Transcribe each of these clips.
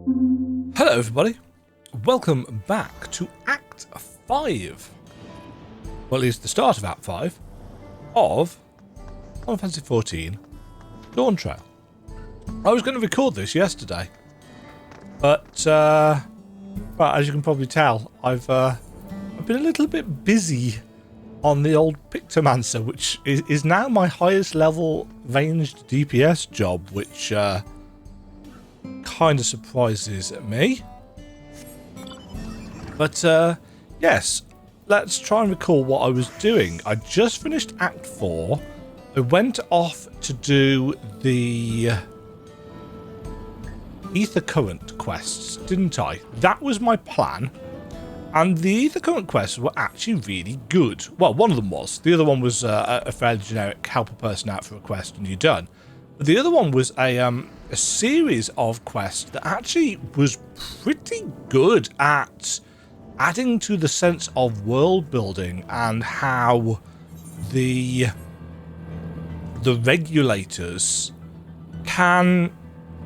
Hello everybody, welcome back to Act 5, well at least the start of Act 5 of Final Fantasy XIV Dawntrail. I was going to record this yesterday, but as you can probably tell, I've been a little bit busy on the old Pictomancer, which is now my highest level ranged DPS job, which kind of surprises me. But yes, let's try and recall what I was doing. I just finished Act 4. I went off to do the Ether Current quests, didn't I? That was my plan. And the Ether Current quests were actually really good. Well, one of them was. The other one was a fairly generic help a person out for a quest and you're done. But the other one was a series of quests that actually was pretty good at adding to the sense of world building and how the regulators can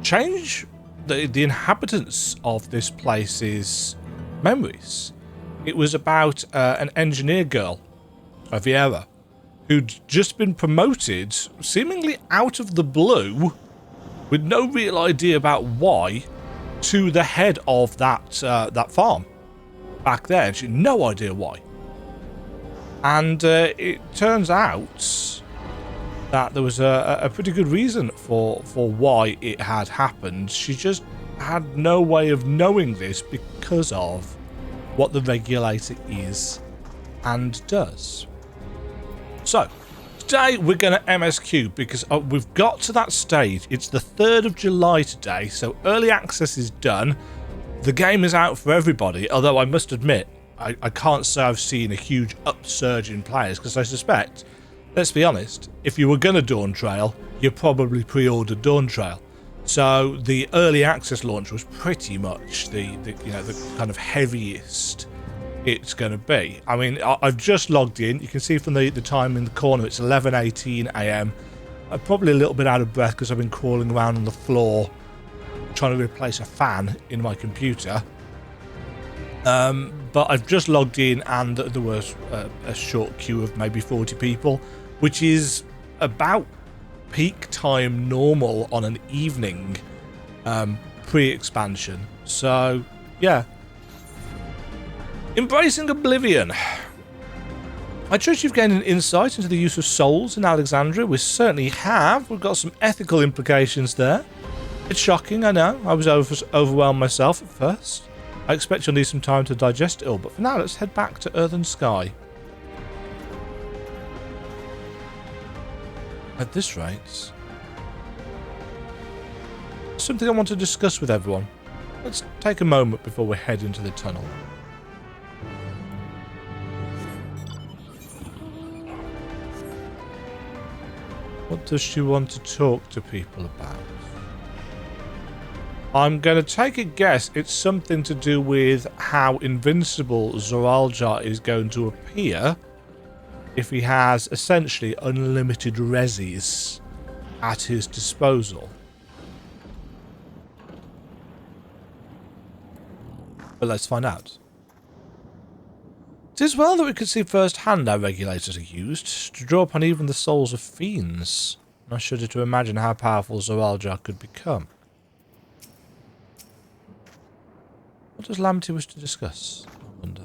change the inhabitants of this place's memories. It was about an engineer girl, Viera, who'd just been promoted seemingly out of the blue with no real idea about why to the head of that farm back there. She had no idea why. And it turns out that there was a pretty good reason for why it had happened. She just had no way of knowing this because of what the regulator is and does. So, today we're going to MSQ because we've got to that stage. It's the 3rd of July today, so early access is done. The game is out for everybody, although I must admit, I can't say I've seen a huge upsurge in players because I suspect, let's be honest, if you were going to Dawntrail, you probably pre-ordered Dawntrail. So the early access launch was pretty much the kind of heaviest it's going to be. I mean, I've just logged in. You can see from the time in the corner, it's 11:18 a.m. I'm probably a little bit out of breath because I've been crawling around on the floor trying to replace a fan in my computer. But I've just logged in and there was a short queue of maybe 40 people, which is about peak time normal on an evening pre-expansion. So yeah, embracing Oblivion. I trust you've gained an insight into the use of souls in Alexandria. We certainly have. We've got some ethical implications there. It's shocking, I know. I was overwhelmed myself at first. I expect you'll need some time to digest it all, but for now let's head back to Earth and Sky. At this rate, something I want to discuss with everyone. Let's take a moment before we head into the tunnel. What does she want to talk to people about? I'm going to take a guess it's something to do with how invincible Zoraljar is going to appear if he has essentially unlimited resis at his disposal. But let's find out. It is well that we could see firsthand how regulators are used to draw upon even the souls of fiends. I shudder to imagine how powerful Zoraljar could become. What does Lamity wish to discuss? I wonder.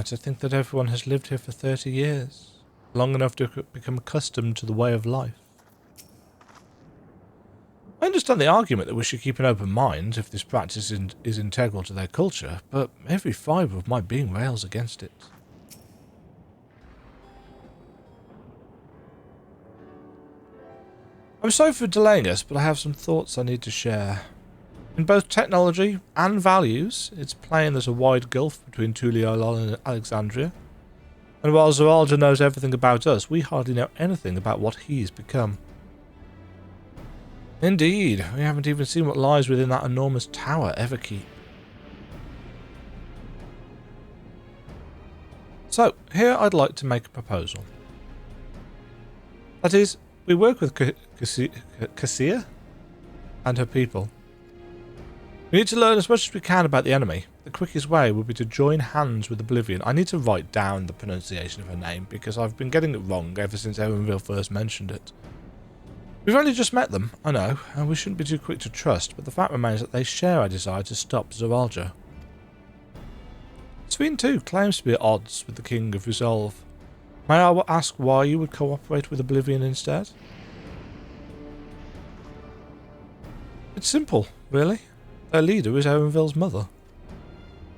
To think that everyone has lived here for 30 years. Long enough to become accustomed to the way of life. I understand the argument that we should keep an open mind if this practice is integral to their culture, but every fibre of my being rails against it. I'm sorry for delaying us, but I have some thoughts I need to share. In both technology and values, it's plain there's a wide gulf between Tuliolol and Alexandria. And while Zoraljar knows everything about us, we hardly know anything about what he's become. Indeed, we haven't even seen what lies within that enormous tower, Everkeep. So, here I'd like to make a proposal. That is, we work with Cassia and her people. We need to learn as much as we can about the enemy. The quickest way would be to join hands with Oblivion. I need to write down the pronunciation of her name because I've been getting it wrong ever since Erenville first mentioned it. We've only just met them, I know, and we shouldn't be too quick to trust, but the fact remains that they share our desire to stop Zoraljah. Cuisine too claims to be at odds with the King of Resolve. May I ask why you would cooperate with Oblivion instead? It's simple, really. Their leader is Erenville's mother.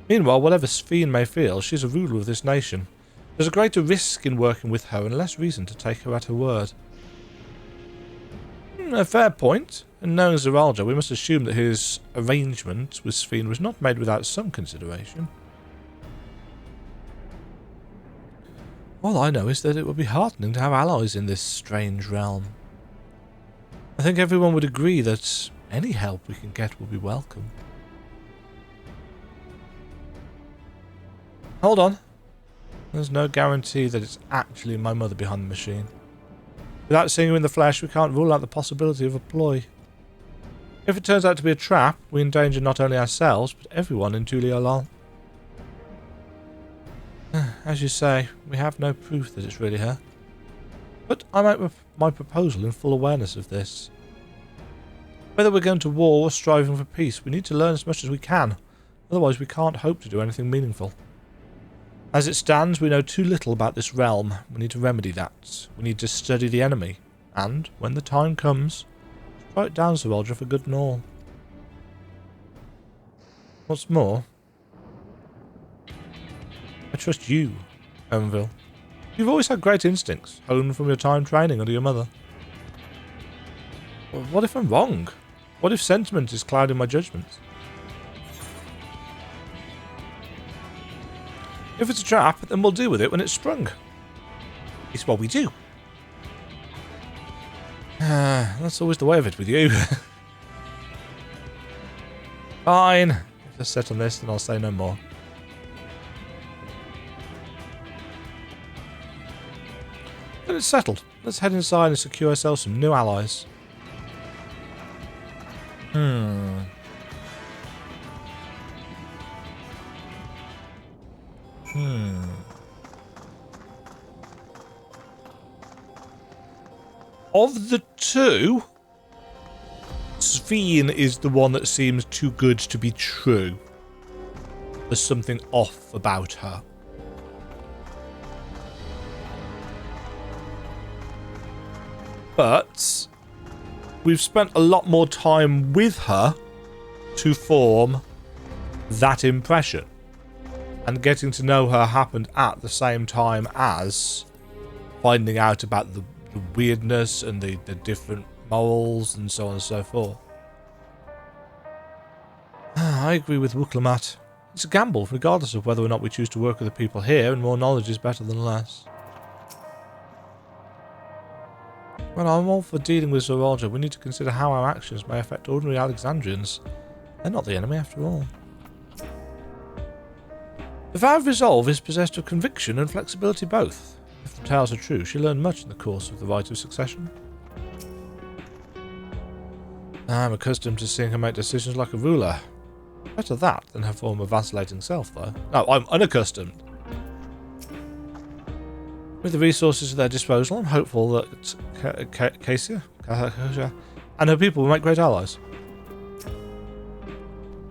Meanwhile, whatever Cuisine may feel, she's a ruler of this nation. There's a greater risk in working with her and less reason to take her at her word. A fair point. And knowing Zoraljah, we must assume that his arrangement with Cuisine was not made without some consideration. All I know is that it would be heartening to have allies in this strange realm. I think everyone would agree that any help we can get will be welcome. Hold on. There's no guarantee that it's actually my mother behind the machine. Without seeing her in the flesh, we can't rule out the possibility of a ploy. If it turns out to be a trap, we endanger not only ourselves, but everyone in Tuliolal. As you say, we have no proof that it's really her. But I make my proposal in full awareness of this. Whether we're going to war or striving for peace, we need to learn as much as we can. Otherwise we can't hope to do anything meaningful. As it stands, we know too little about this realm. We need to remedy that. We need to study the enemy. And, when the time comes, strike down Zoraljah for good and all. What's more, I trust you, Erenville. You've always had great instincts, honed from your time training under your mother. Well, what if I'm wrong? What if sentiment is clouding my judgment? If it's a trap, then we'll deal with it when it's sprung. It's what we do. That's always the way of it with you. Fine. If you're set on this, then I'll say no more. Then it's settled. Let's head inside and secure ourselves some new allies. Of the two, Cuisine is the one that seems too good to be true. There's something off about her. But we've spent a lot more time with her to form that impression. And getting to know her happened at the same time as finding out about the weirdness and the different morals and so on and so forth. I agree with Wuklamat. It's a gamble, regardless of whether or not we choose to work with the people here, and more knowledge is better than less. Well, I'm all for dealing with Zoraljah. We need to consider how our actions may affect ordinary Alexandrians. They're not the enemy after all. The vow of resolve is possessed of conviction and flexibility both. If the tales are true, she learned much in the course of the rite of succession. I'm accustomed to seeing her make decisions like a ruler. Better that than her former vacillating self, though. No, I'm unaccustomed. With the resources at their disposal, I'm hopeful that Cassia and her people will make great allies.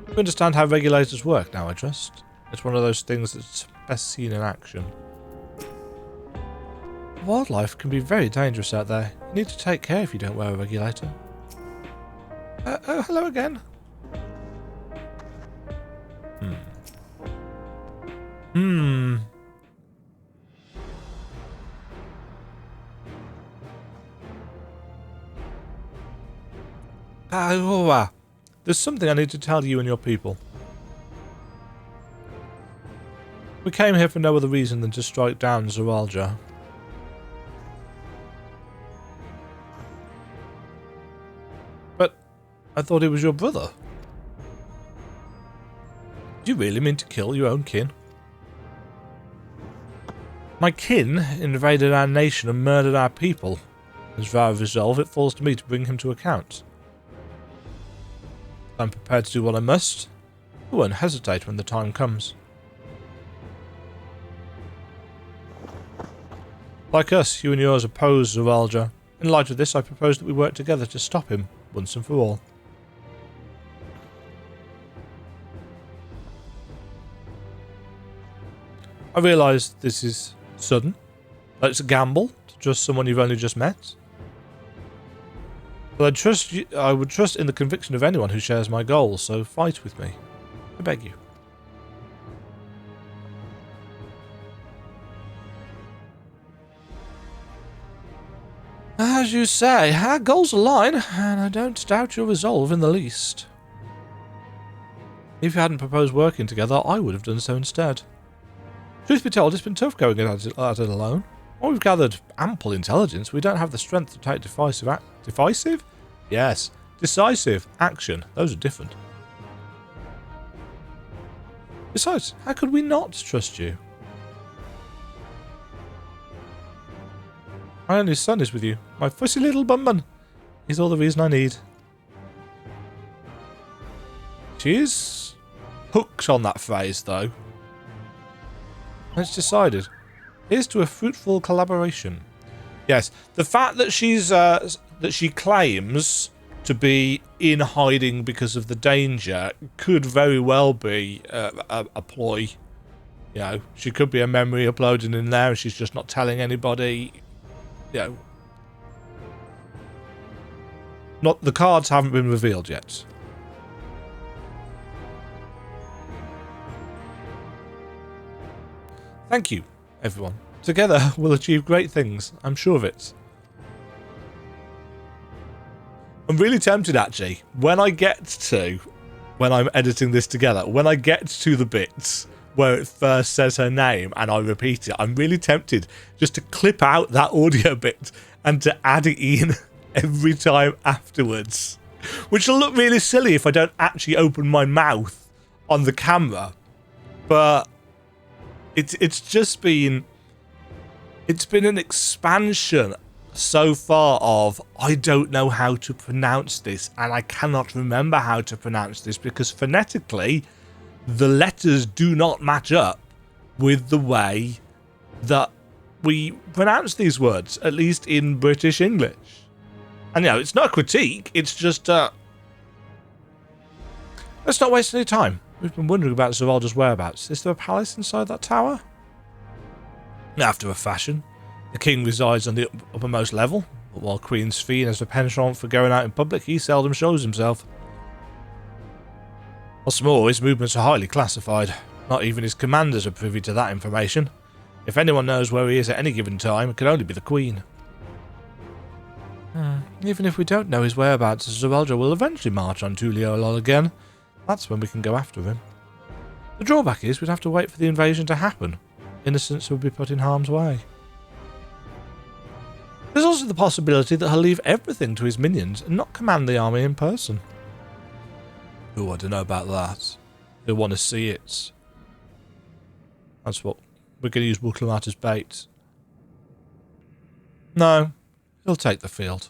You understand how regulators work now, I trust. It's one of those things that's best seen in action. Wildlife can be very dangerous out there. You need to take care if you don't wear a regulator. Oh, hello again. There's something I need to tell you and your people. We came here for no other reason than to strike down Zoraljah. But I thought he was your brother. Do you really mean to kill your own kin? My kin invaded our nation and murdered our people. As vow of resolve, it falls to me to bring him to account. I'm prepared to do what I must. I won't hesitate when the time comes. Like us, you and yours oppose Zawalja. In light of this, I propose that we work together to stop him, once and for all. I realise this is sudden. That it's a gamble to trust someone you've only just met. But I would trust in the conviction of anyone who shares my goals, so fight with me. I beg you. As you say, our goals align, and I don't doubt your resolve in the least. If you hadn't proposed working together, I would have done so instead. Truth be told, it's been tough going at it alone. While we've gathered ample intelligence, we don't have the strength to take decisive? Yes, decisive action. Those are different. Besides, how could we not trust you? My only son is with you. My fussy little bumman. He's all the reason I need. She is hooked on that phrase, though. It's decided. Here's to a fruitful collaboration. Yes, the fact that she claims to be in hiding because of the danger could very well be a ploy. You know, she could be a memory uploaded in there and she's just not telling anybody. You know, not the cards haven't been revealed yet. Thank you, everyone. Together we'll achieve great things. I'm sure of it. I'm really tempted, actually, when I'm editing this together, when I get to the bits where it first says her name and I repeat it, I'm really tempted just to clip out that audio bit and to add it in every time afterwards. Which will look really silly if I don't actually open my mouth on the camera. But it's just been... It's been an expansion so far of, I don't know how to pronounce this, and I cannot remember how to pronounce this because phonetically the letters do not match up with the way that we pronounce these words, at least in British English. And you know, it's not a critique, it's just let's not waste any time. We've been wondering about Zawalja's whereabouts. Is there a palace inside that tower? After a fashion. The king resides on the uppermost level, but while Queen's Fee has a penchant for going out in public, he seldom shows himself. What's more, his movements are highly classified. Not even his commanders are privy to that information. If anyone knows where he is at any given time, it can only be the Queen. Even if we don't know his whereabouts, Zawalja will eventually march on Tuliolol again. That's when we can go after him. The drawback is we'd have to wait for the invasion to happen. Innocents would be put in harm's way. There's also the possibility that he'll leave everything to his minions and not command the army in person. Oh, I don't know about that. He'll want to see it. That's what we're going to use Wutlamat as bait. No, he'll take the field.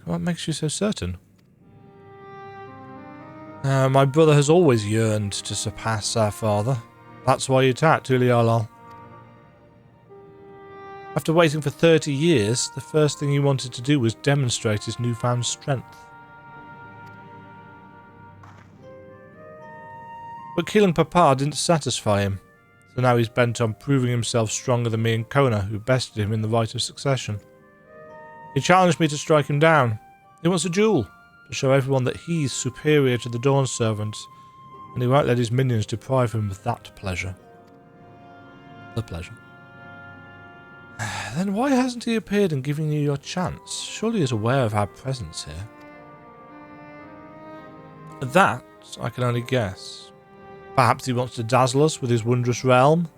What makes you so certain? My brother has always yearned to surpass our father. That's why he attacked Tuliolol. After waiting for 30 years, the first thing he wanted to do was demonstrate his newfound strength. But killing Papa didn't satisfy him, so now he's bent on proving himself stronger than me and Kona, who bested him in the right of succession. He challenged me to strike him down. He wants a duel, to show everyone that he's superior to the Dawn Servants, and he won't let his minions deprive him of that pleasure. The pleasure. Then why hasn't he appeared and given you your chance? Surely he's aware of our presence here. That, I can only guess. Perhaps he wants to dazzle us with his wondrous realm.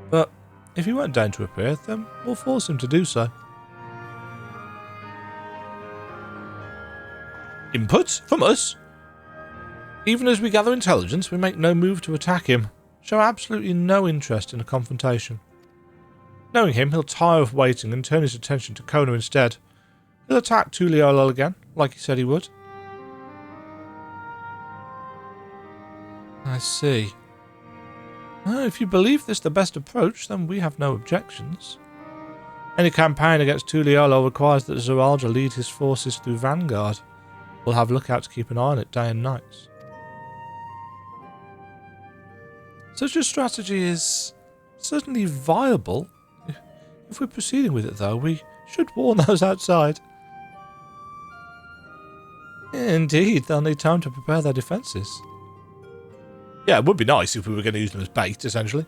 But if he won't deign to appear, then we'll force him to do so. Input from us? Even as we gather intelligence, we make no move to attack him. Show absolutely no interest in a confrontation. Knowing him, he'll tire of waiting and turn his attention to Kona instead. He'll attack Tuliolol again, like he said he would. see. If you believe this the best approach, then we have no objections. Any campaign against Tuliolo requires that Zeralja lead his forces through Vanguard. We'll have lookouts to keep an eye on it day and night. Such a strategy is certainly viable. If we're proceeding with it, though, we should warn those outside. Indeed, they'll need time to prepare their defences. Yeah, it would be nice if we were going to use them as bait, essentially.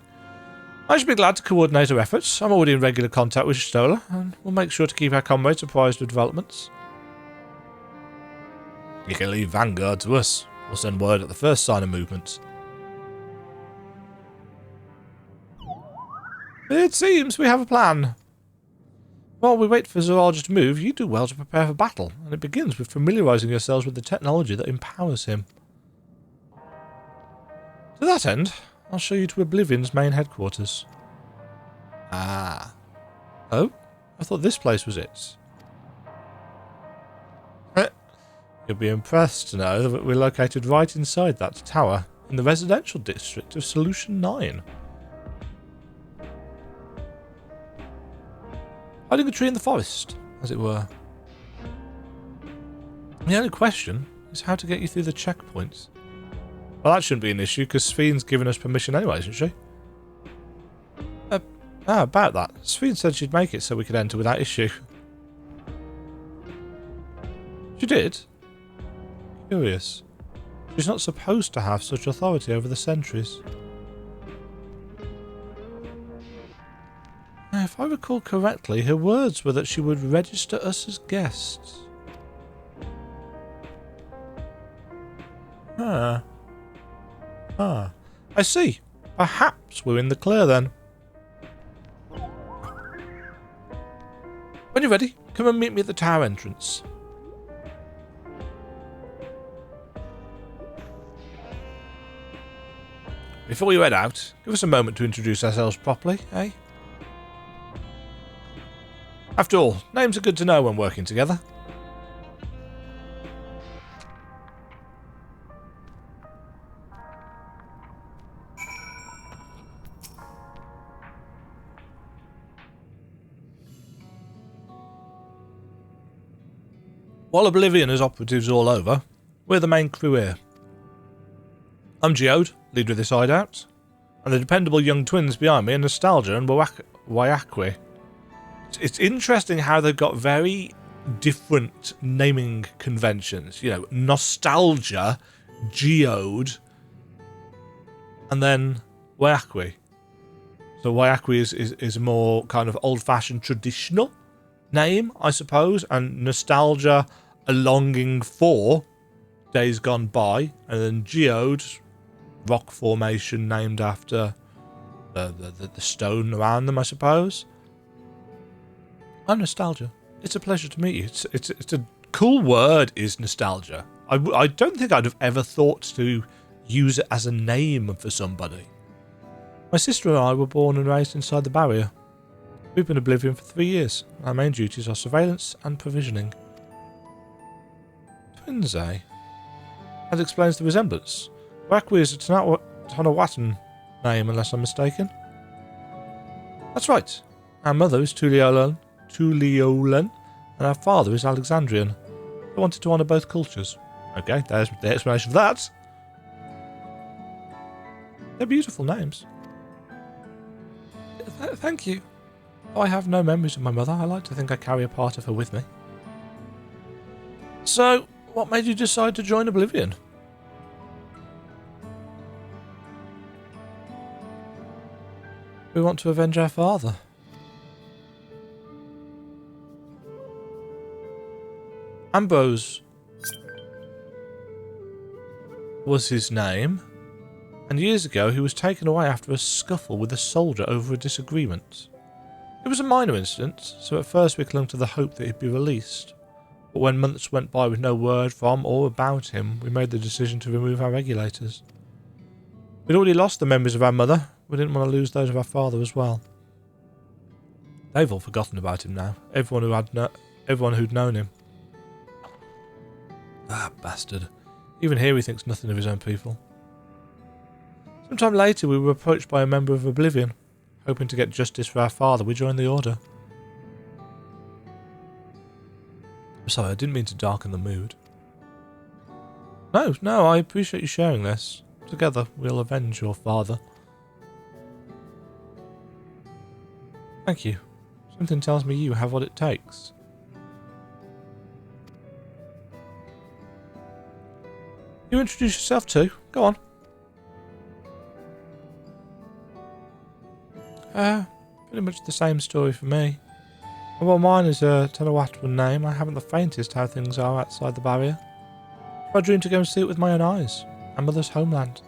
I should be glad to coordinate our efforts. I'm already in regular contact with Stola, and we'll make sure to keep our comrades apprised of developments. You can leave Vanguard to us. We'll send word at the first sign of movement. It seems we have a plan. While we wait for Zeralja to move, you do well to prepare for battle, and it begins with familiarising yourselves with the technology that empowers him. To that end, I'll show you to Oblivion's main headquarters. Ah. Oh? I thought this place was it. You'll be impressed to know that we're located right inside that tower, in the residential district of Solution 9. Hiding a tree in the forest, as it were. The only question is how to get you through the checkpoints. Well, that shouldn't be an issue, because Sfine's given us permission anyway, isn't she? About that. Sfine said she'd make it so we could enter without issue. She did? Curious. She's not supposed to have such authority over the sentries. If I recall correctly, her words were that she would register us as guests. I see. Perhaps we're in the clear then. When you're ready, come and meet me at the tower entrance. Before you head out, give us a moment to introduce ourselves properly, eh? After all, names are good to know when working together. While Oblivion has operatives all over, we're the main crew here. I'm Geode, leader of this hideout, and the dependable young twins behind me are Nostalgia and Wayakwe. It's interesting how they've got very different naming conventions. You know, Nostalgia, Geode, and then Wayakwe. So Wayakwe is a more kind of old-fashioned traditional name, I suppose, and Nostalgia a longing for days gone by, and then Geode, rock formation named after the stone around them, I suppose. I'm Nostalgia. It's a pleasure to meet you. It's a cool word, is Nostalgia. I don't think I'd have ever thought to use it as a name for somebody. My sister and I were born and raised inside the barrier. We've been Oblivion for 3 years. Our main duties are surveillance and provisioning. Twins, eh? That explains the resemblance. Wakwe is a Tanawatan name, unless I'm mistaken. That's right. Our mother is Tuliolan, and our father is Alexandrian. I wanted to honour both cultures. Okay, there's the explanation for that. They're beautiful names. Thank you. I have no memories of my mother. I like to think I carry a part of her with me. So, what made you decide to join Oblivion? We want to avenge our father. Ambrose was his name, and years ago he was taken away after a scuffle with a soldier over a disagreement. It was a minor incident, so at first we clung to the hope that he'd be released. But when months went by with no word from or about him, we made the decision to remove our regulators. We'd already lost the memories of our mother. We didn't want to lose those of our father as well. They've all forgotten about him now. Everyone who'd known him. Ah, bastard. Even here he thinks nothing of his own people. Sometime later, we were approached by a member of Oblivion. Hoping to get justice for our father, we joined the Order. I'm sorry, I didn't mean to darken the mood. No, I appreciate you sharing this. Together, we'll avenge your father. Thank you. Something tells me you have what it takes. You introduce yourself too. Go on. Pretty much the same story for me. Well, mine is a Telewatwan name. I haven't the faintest how things are outside the barrier. I dream to go and see it with my own eyes. My mother's homeland.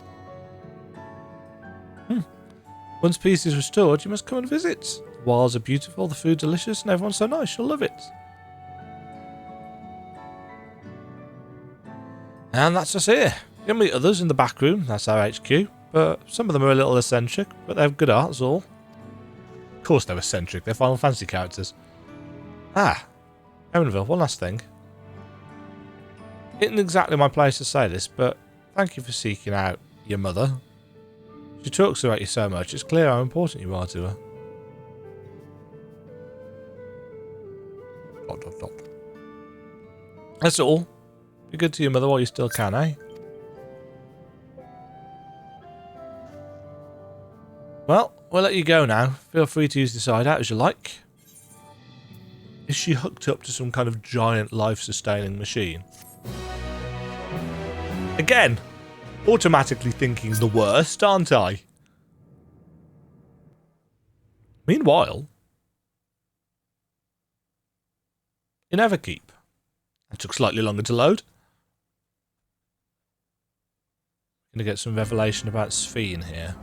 Once peace is restored, you must come and visit. The wilds are beautiful, the food delicious, and everyone's so nice. You'll love it. And that's us here. You'll meet others in the back room. That's our HQ. But some of them are a little eccentric, but they have good art, that's all. Of course they're eccentric. They're Final Fantasy characters. Erenville, one last thing. It isn't exactly my place to say this, but thank you for seeking out your mother. She talks about you so much, it's clear how important you are to her. ... That's all. Be good to your mother while you still can, eh? Well, we'll let you go now. Feel free to use this hideout as you like. Is she hooked up to some kind of giant life-sustaining machine? Again, automatically thinking the worst, aren't I? Meanwhile, in Everkeep, it took slightly longer to load. Gonna get some revelation about Svi in here.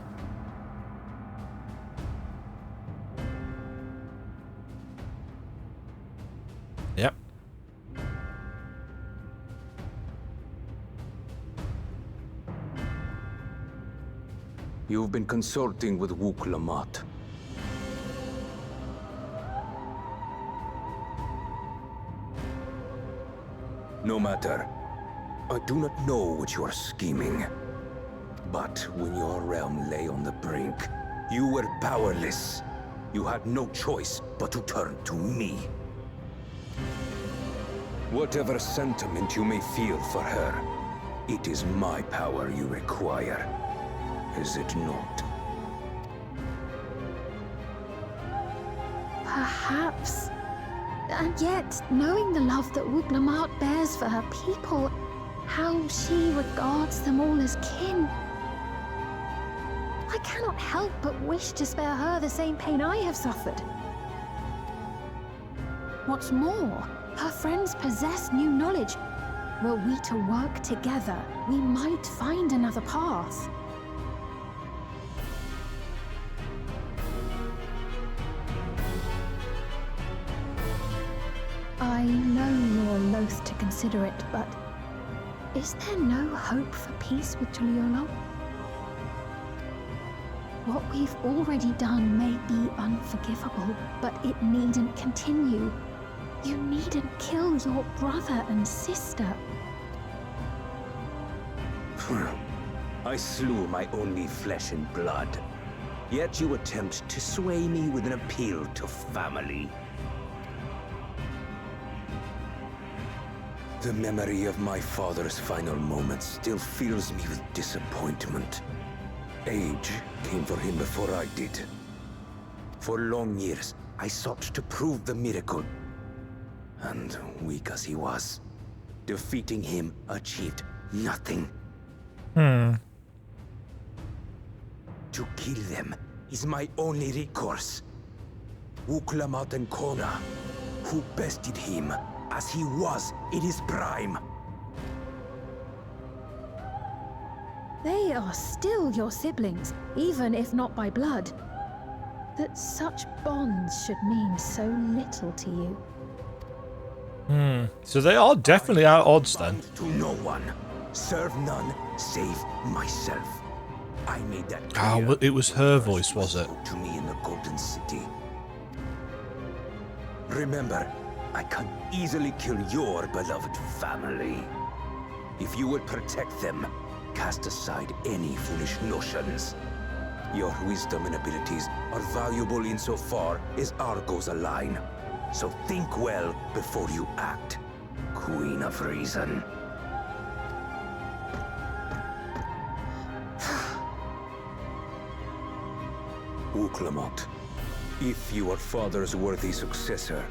Yep. You've been consulting with Wook Lamont. No matter. I do not know what you are scheming. But when your realm lay on the brink, you were powerless. You had no choice but to turn to me. Whatever sentiment you may feel for her, it is my power you require. Is it not? Perhaps. And yet, knowing the love that Wook Lamont bears for her people, how she regards them all as kin, I cannot help but wish to spare her the same pain I have suffered. What's more, her friends possess new knowledge. Were we to work together, we might find another path. I know you're loath to consider it, but is there no hope for peace with Tuliolo? What we've already done may be unforgivable, but it needn't continue. You needn't kill your brother and sister. I slew my only flesh and blood. Yet you attempt to sway me with an appeal to family. The memory of my father's final moments still fills me with disappointment. Age came for him before I did. For long years, I sought to prove the miracle. And weak as he was, defeating him achieved nothing. To kill them is my only recourse. Wook Lamont and Kona, who bested him as he was in his prime. They are still your siblings, even if not by blood. That such bonds should mean so little to you. So they are definitely at odds then. To no one, serve none save myself. I made that clear. Well, it was her voice, was it? To me in the Golden City. Remember, I can easily kill your beloved family. If you would protect them, Cast aside any foolish notions. Your wisdom and abilities are valuable insofar as our goals align. So think well before you act, Queen of Reason. Uclamont, if you are Father's worthy successor,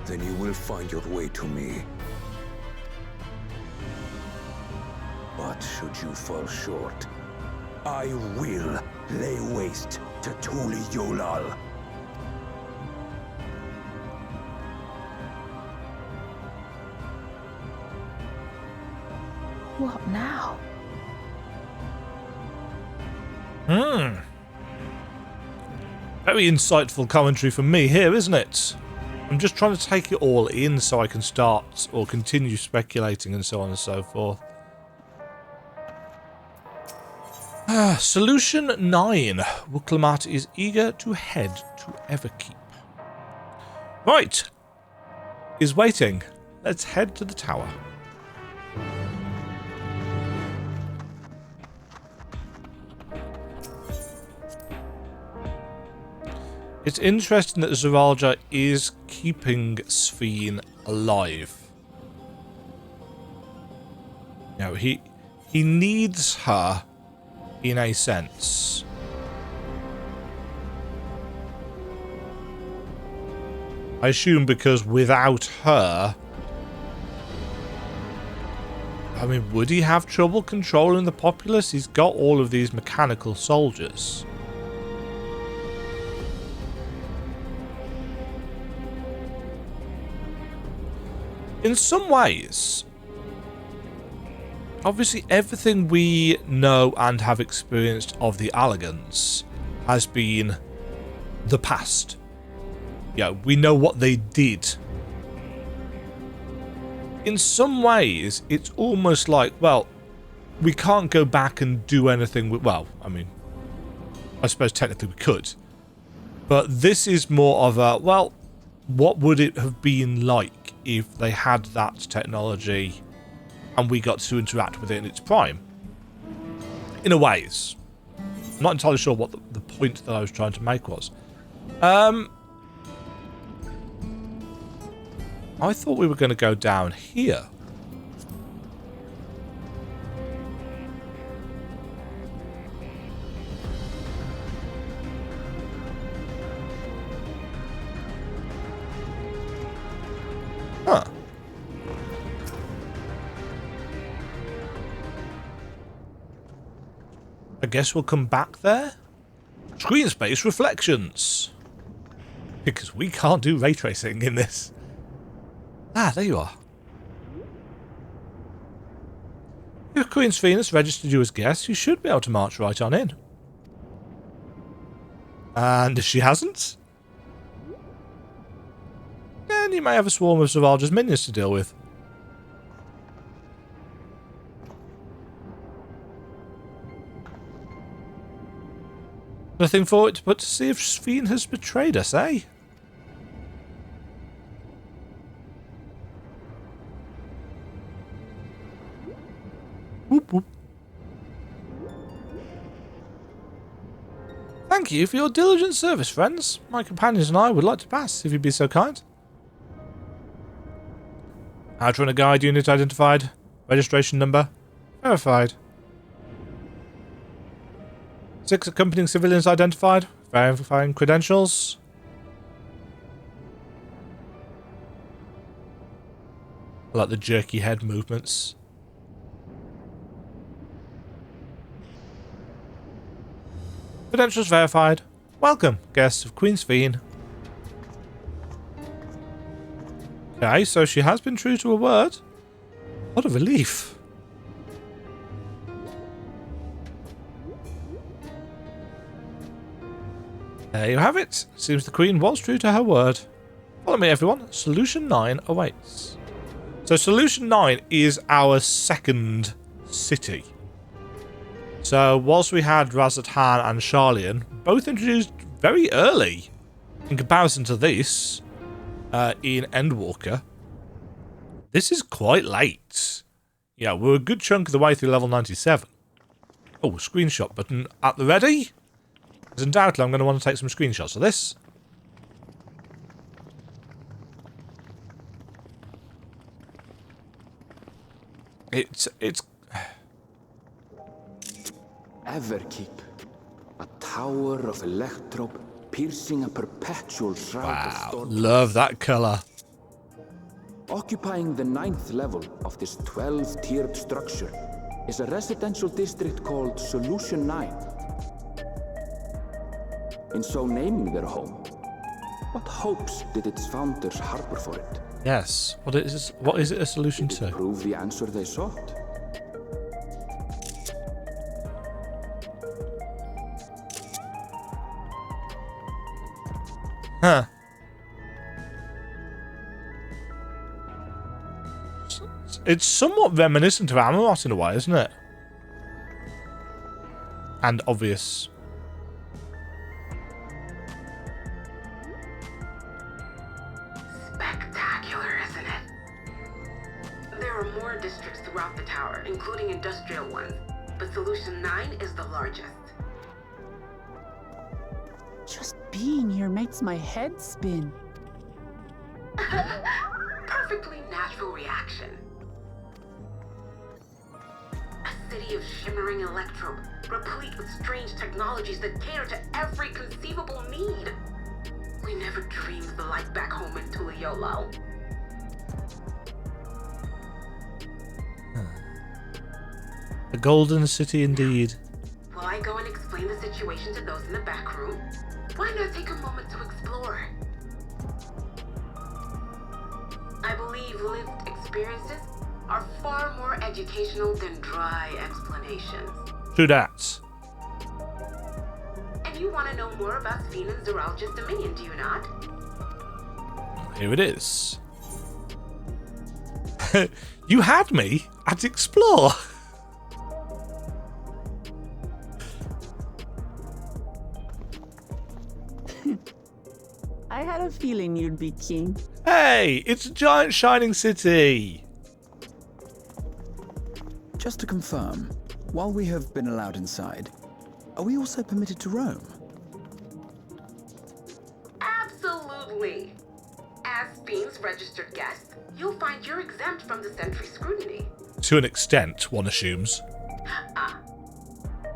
then you will find your way to me. But should you fall short, I will lay waste to Tuli Yolal. What now? Very insightful commentary from me here, isn't it? I'm just trying to take it all in so I can start or continue speculating and so on and so forth. Solution 9. Wuklamat is eager to head to Everkeep. Right. Is waiting. Let's head to the tower. It's interesting that Zeralja is keeping Sphene alive. You know, he needs her in a sense. I assume because without her, I mean, would he have trouble controlling the populace? He's got all of these mechanical soldiers. In some ways, obviously everything we know and have experienced of the Allegans has been the past. Yeah, we know what they did. In some ways, it's almost like, well, we can't go back and do anything with, well, I mean, I suppose technically we could. But this is more of a, well, what would it have been like if they had that technology and we got to interact with it in its prime? In a ways. I'm not entirely sure what the point that I was trying to make was. I thought we were going to go down here. Huh. I guess we'll come back there. Screen space reflections. Because we can't do ray tracing in this. Ah, there you are. If Queen Sphene has registered you as guest, you should be able to march right on in. And if she hasn't, then you may have a swarm of Zeralja's minions to deal with. Nothing for it but to see if Sphene has betrayed us, eh? Whoop whoop. Thank you for your diligent service, friends. My companions and I would like to pass, if you'd be so kind. Outrunner guide unit identified. Registration number verified. 6 accompanying civilians identified. Verifying credentials. I like the jerky head movements. Credentials verified. Welcome, guests of Queen Sphene. Okay, so she has been true to her word. What a relief. There you have it. Seems the Queen was true to her word. Follow me, everyone. Solution 9 awaits. So Solution 9 is our second city. So whilst we had Razatan and Sharlayan, both introduced very early in comparison to this in Endwalker, this is quite late. Yeah, we're a good chunk of the way through level 97. Oh, screenshot button at the ready. Because undoubtedly I'm going to want to take some screenshots of this. It's Everkeep, a tower of electrobe piercing a perpetual shroud of wow, storm. love that colour. Occupying the 9th level of this 12-tiered structure is a residential district called Solution 9. In so naming their home, what hopes did its founders harbor for it? Yes. What is it a solution Did it to? prove the answer they sought? Huh. It's somewhat reminiscent of Amarot in a way, isn't it? And obvious. Spectacular, isn't it? There are more districts throughout the tower, including industrial ones, but Solution 9 is the largest. Just being here makes my head spin. Perfectly natural reaction. A city of shimmering electrobe, replete with strange technologies that cater to every conceivable need. We never dreamed the life back home in Tuliolo. A golden city indeed. Will I go and explain the situation to those in the back room? Why not take a moment to explore? I believe lived experiences are far more educational than dry explanations. True that. And you want to know more about Sphene and Zoologist Dominion, do you not? Here it is. You had me at explore. I had a feeling you'd be keen. Hey, it's a giant shining city. Just to confirm, while we have been allowed inside, are we also permitted to roam? Absolutely. As Sphene's registered guest, you'll find you're exempt from the sentry scrutiny. To an extent, one assumes. Ah,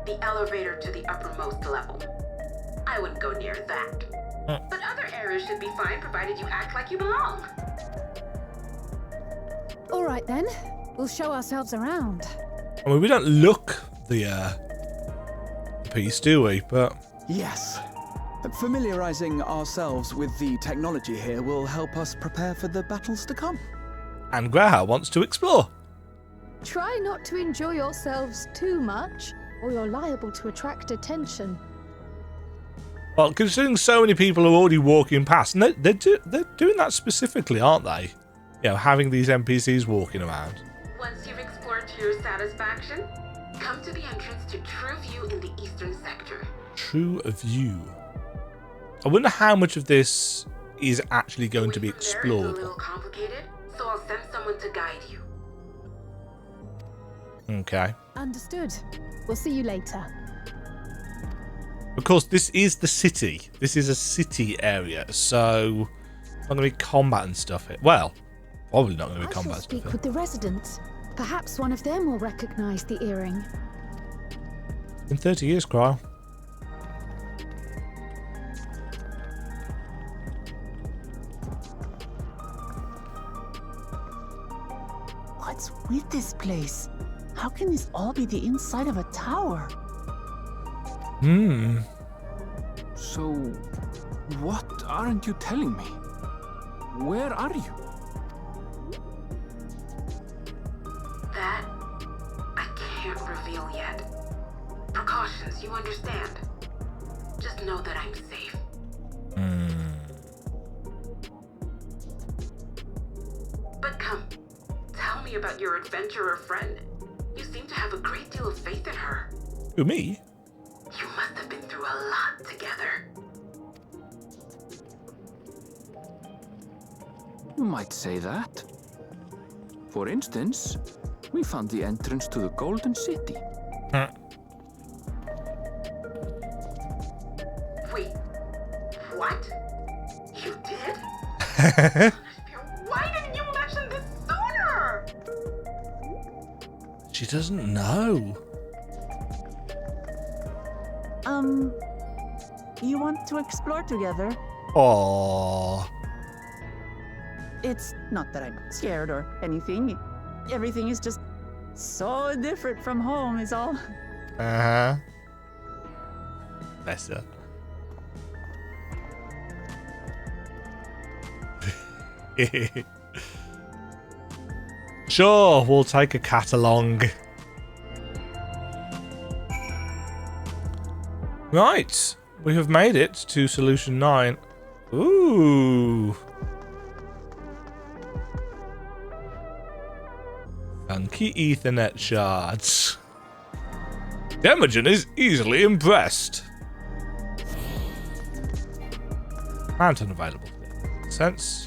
the elevator to the uppermost level. I wouldn't go near that. But other areas should be fine provided you act like you belong. All right then, we'll show ourselves around. I mean, we don't look the piece, do we? But Yes. Familiarizing ourselves with the technology here will help us prepare for the battles to come. and Graha wants to explore. Try not to enjoy yourselves too much, or you're liable to attract attention. Well, considering so many people are already walking past, and they're doing that specifically, aren't they? You know, having these NPCs walking around. Once you've explored to your satisfaction, come to the entrance to True View in the eastern sector. True View. I wonder how much of this is actually going to be explored. It's a little complicated, so I'll send someone to guide you. Okay. Understood. We'll see you later. Of course, this is the city. This is a city area, so it's not going to be combat and stuff here. Well, probably not going to be I shall combat speak stuff with the residents. Perhaps one of them will recognize the earring. in 30 years, Cryle. What's with this place? How can this all be the inside of a tower? So, what aren't you telling me? Where are you? That I can't reveal yet. Precautions, you understand. Just know that I'm safe. But come, tell me about your adventurer friend. You seem to have a great deal of faith in her. Who, me? You must have been through a lot together. You might say that. For instance, we found the entrance to the Golden City. Why didn't you mention this sooner? She doesn't know. You want to explore together? Aww. It's not that I'm scared or anything. Everything is just so different from home is all. Uh-huh. Bless her. Sure, we'll take a cat along. Right, we have made it to solution 9. Ooh. Funky Ethernet shards. Demajen is easily impressed. Mount unavailable. Makes sense.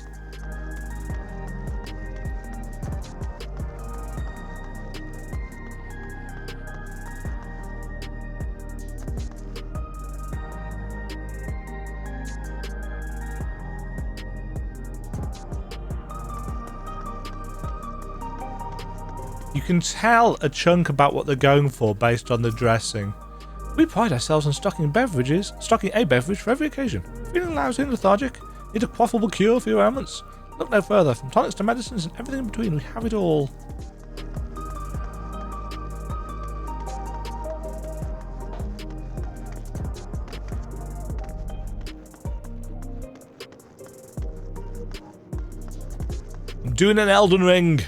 You can tell a chunk about what they're going for based on the dressing. We pride ourselves on stocking a beverage for every occasion. Feeling lousy and lethargic? Need a quaffable cure for your ailments? Look no further. From tonics to medicines and everything in between, we have it all. I'm doing an Elden Ring.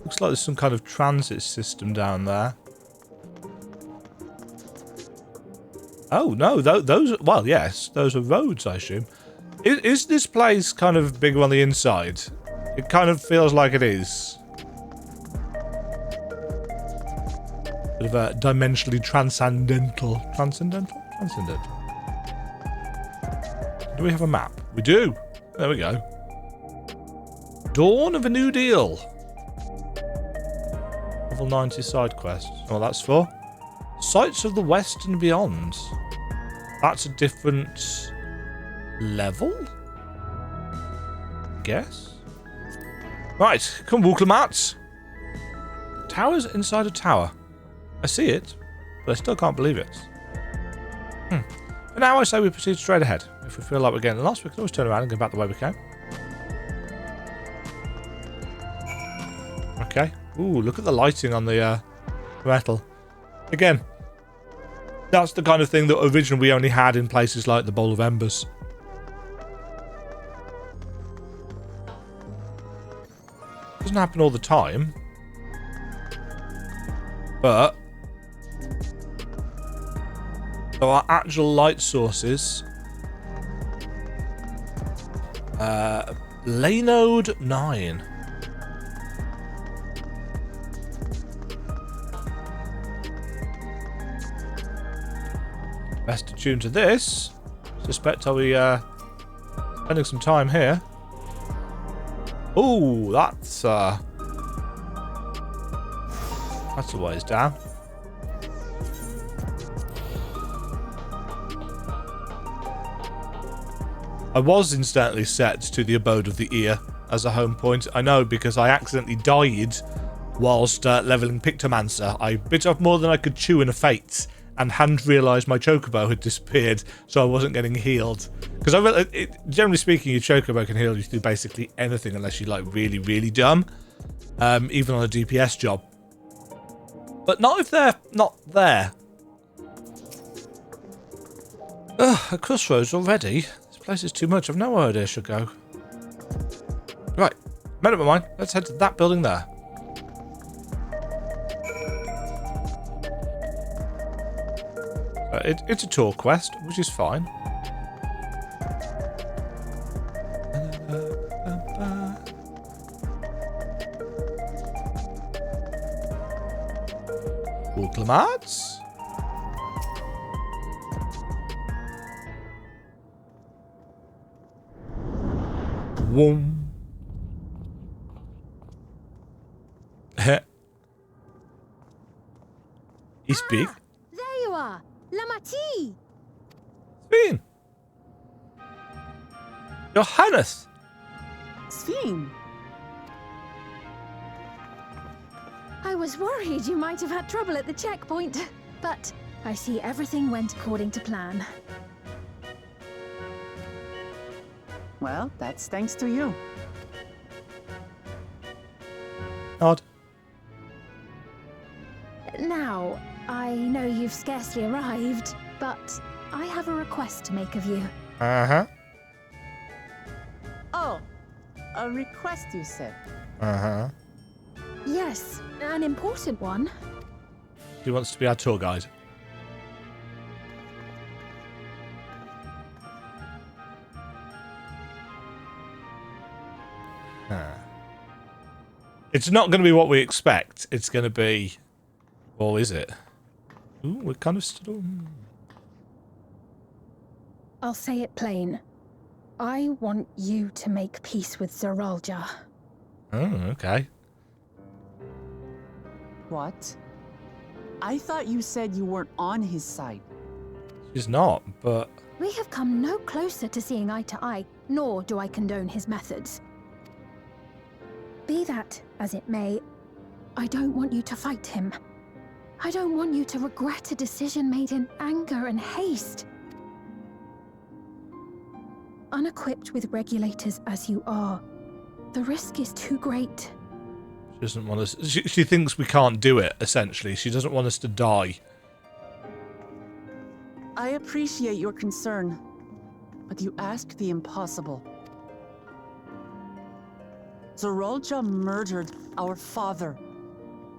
Looks like there's some kind of transit system down there. Oh, no, those... Well, yes, those are roads, I assume. Is this place kind of bigger on the inside? It kind of feels like it is. Bit of a dimensionally transcendental. Transcendental? Transcendental. Do we have a map? We do. There we go. Dawn of a New Deal. Level 90 side quest. Oh, that's for Sights of the West and Beyond. That's a different level? Guess. Right, come Wooklamats. Towers inside a tower. I see it, but I still can't believe it. For now, I say we proceed straight ahead. If we feel like we're getting lost, we can always turn around and go back the way we came. Okay. Ooh, look at the lighting on the metal. Again, that's the kind of thing that originally we only had in places like the Bowl of Embers. Doesn't happen all the time. But there are actual light sources. Lanode 9. Best to tune to this. Suspect I'll be spending some time here. Ooh, that's a ways down. I was instantly set to the Abode of the Ear as a home point. I know, because I accidentally died whilst leveling Pictomancer. I bit off more than I could chew in a Fate and hadn't realised my Chocobo had disappeared, so I wasn't getting healed. Because generally speaking, your Chocobo can heal you through basically anything unless you're like really, really dumb. Even on a DPS job. But not if they're not there. Ugh, a crossroads already. This place is too much. I've no idea I should go. Right, made up my mind. Let's head to that building there. It's a tour quest, which is fine. Wooklamats. Whoom. He's big. There you are, Lamati. Your Highness! Sphene! I was worried you might have had trouble at the checkpoint, but I see everything went according to plan. Well, that's thanks to you. Odd. Now, I know you've scarcely arrived, but I have a request to make of you. Uh-huh. Oh, a request you said. Uh-huh. Yes, an important one. He wants to be our tour guide. It's not going to be what we expect. It's going to be... Or is it? Ooh, we're kind of still... I'll say it plain. I want you to make peace with Zeralja. Oh, okay. What? I thought you said you weren't on his side. She's not, but... We have come no closer to seeing eye to eye, nor do I condone his methods. Be that as it may, I don't want you to fight him. I don't want you to regret a decision made in anger and haste. Unequipped with regulators as you are, the risk is too great. She doesn't want us... She thinks we can't do it, essentially. She doesn't want us to die. I appreciate your concern, but you asked the impossible. Zeralja murdered our father.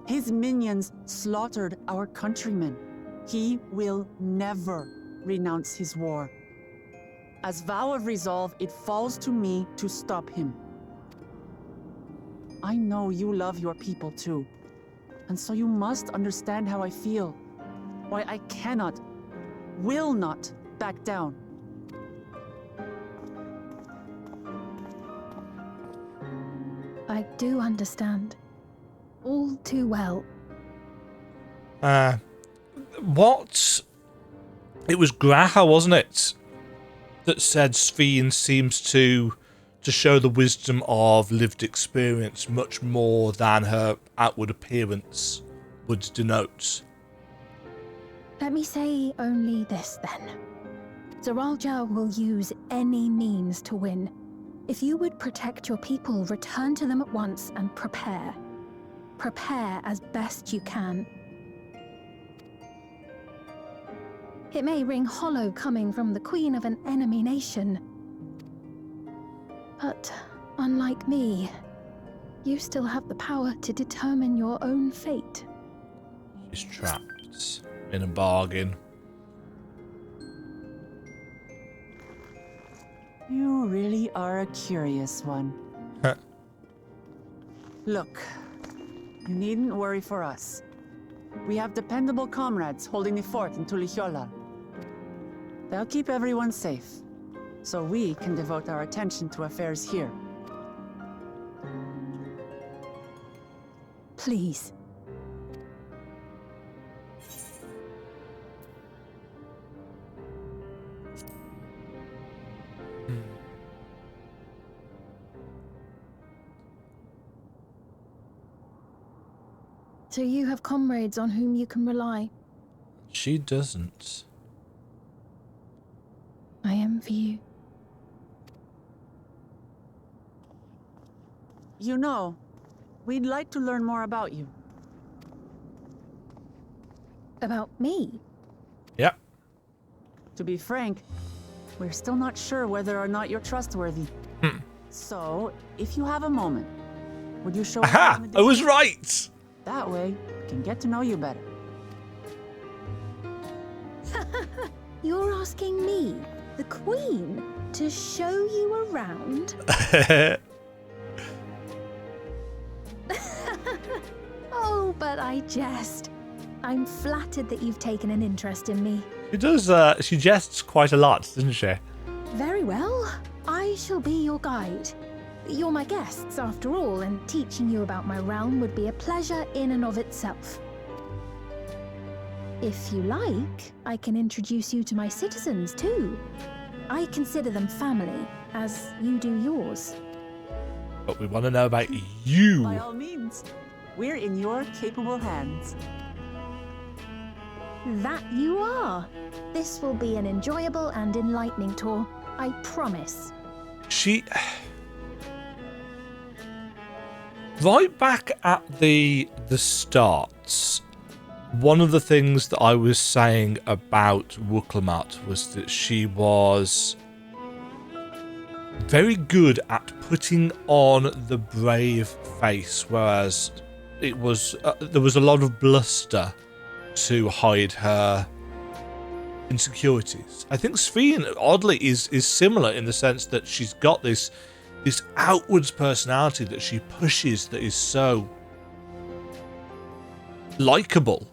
His minions slaughtered our countrymen. He will never renounce his war. As vow of resolve, it falls to me to stop him. I know you love your people too, and so you must understand how I feel. Why I cannot, will not back down. I do understand. All too well. What? It was Graha, wasn't it? That said Sphene seems to show the wisdom of lived experience much more than her outward appearance would denote. Let me say only this then. Zeralja will use any means to win. If you would protect your people, return to them at once and prepare. Prepare as best you can. It may ring hollow coming from the queen of an enemy nation. But, unlike me, you still have the power to determine your own fate. She's trapped in a bargain. You really are a curious one. Look, you needn't worry for us. We have dependable comrades holding the fort in Tulihiola. They'll keep everyone safe, so we can devote our attention to affairs here. Please. So you have comrades on whom you can rely. She doesn't. I envy you. You know, we'd like to learn more about you. About me? Yep. To be frank, we're still not sure whether or not you're trustworthy. So, if you have a moment, would you show us Aha! around the I was district? right! That way, we can get to know you better. You're asking me, the Queen, to show you around? Oh, but I jest. I'm flattered that you've taken an interest in me. She does, she jests quite a lot, doesn't she? Very well. I shall be your guide. You're my guests, after all, and teaching you about my realm would be a pleasure in and of itself. If you like, I can introduce you to my citizens, too. I consider them family, as you do yours. But we want to know about you. By all means, we're in your capable hands. That you are. This will be an enjoyable and enlightening tour, I promise. She... Right back at the start, one of the things that I was saying about Wuklamart was that she was very good at putting on the brave face, whereas it was there was a lot of bluster to hide her insecurities. I think Sphene, oddly, is similar in the sense that she's got this outwards personality that she pushes that is so likable,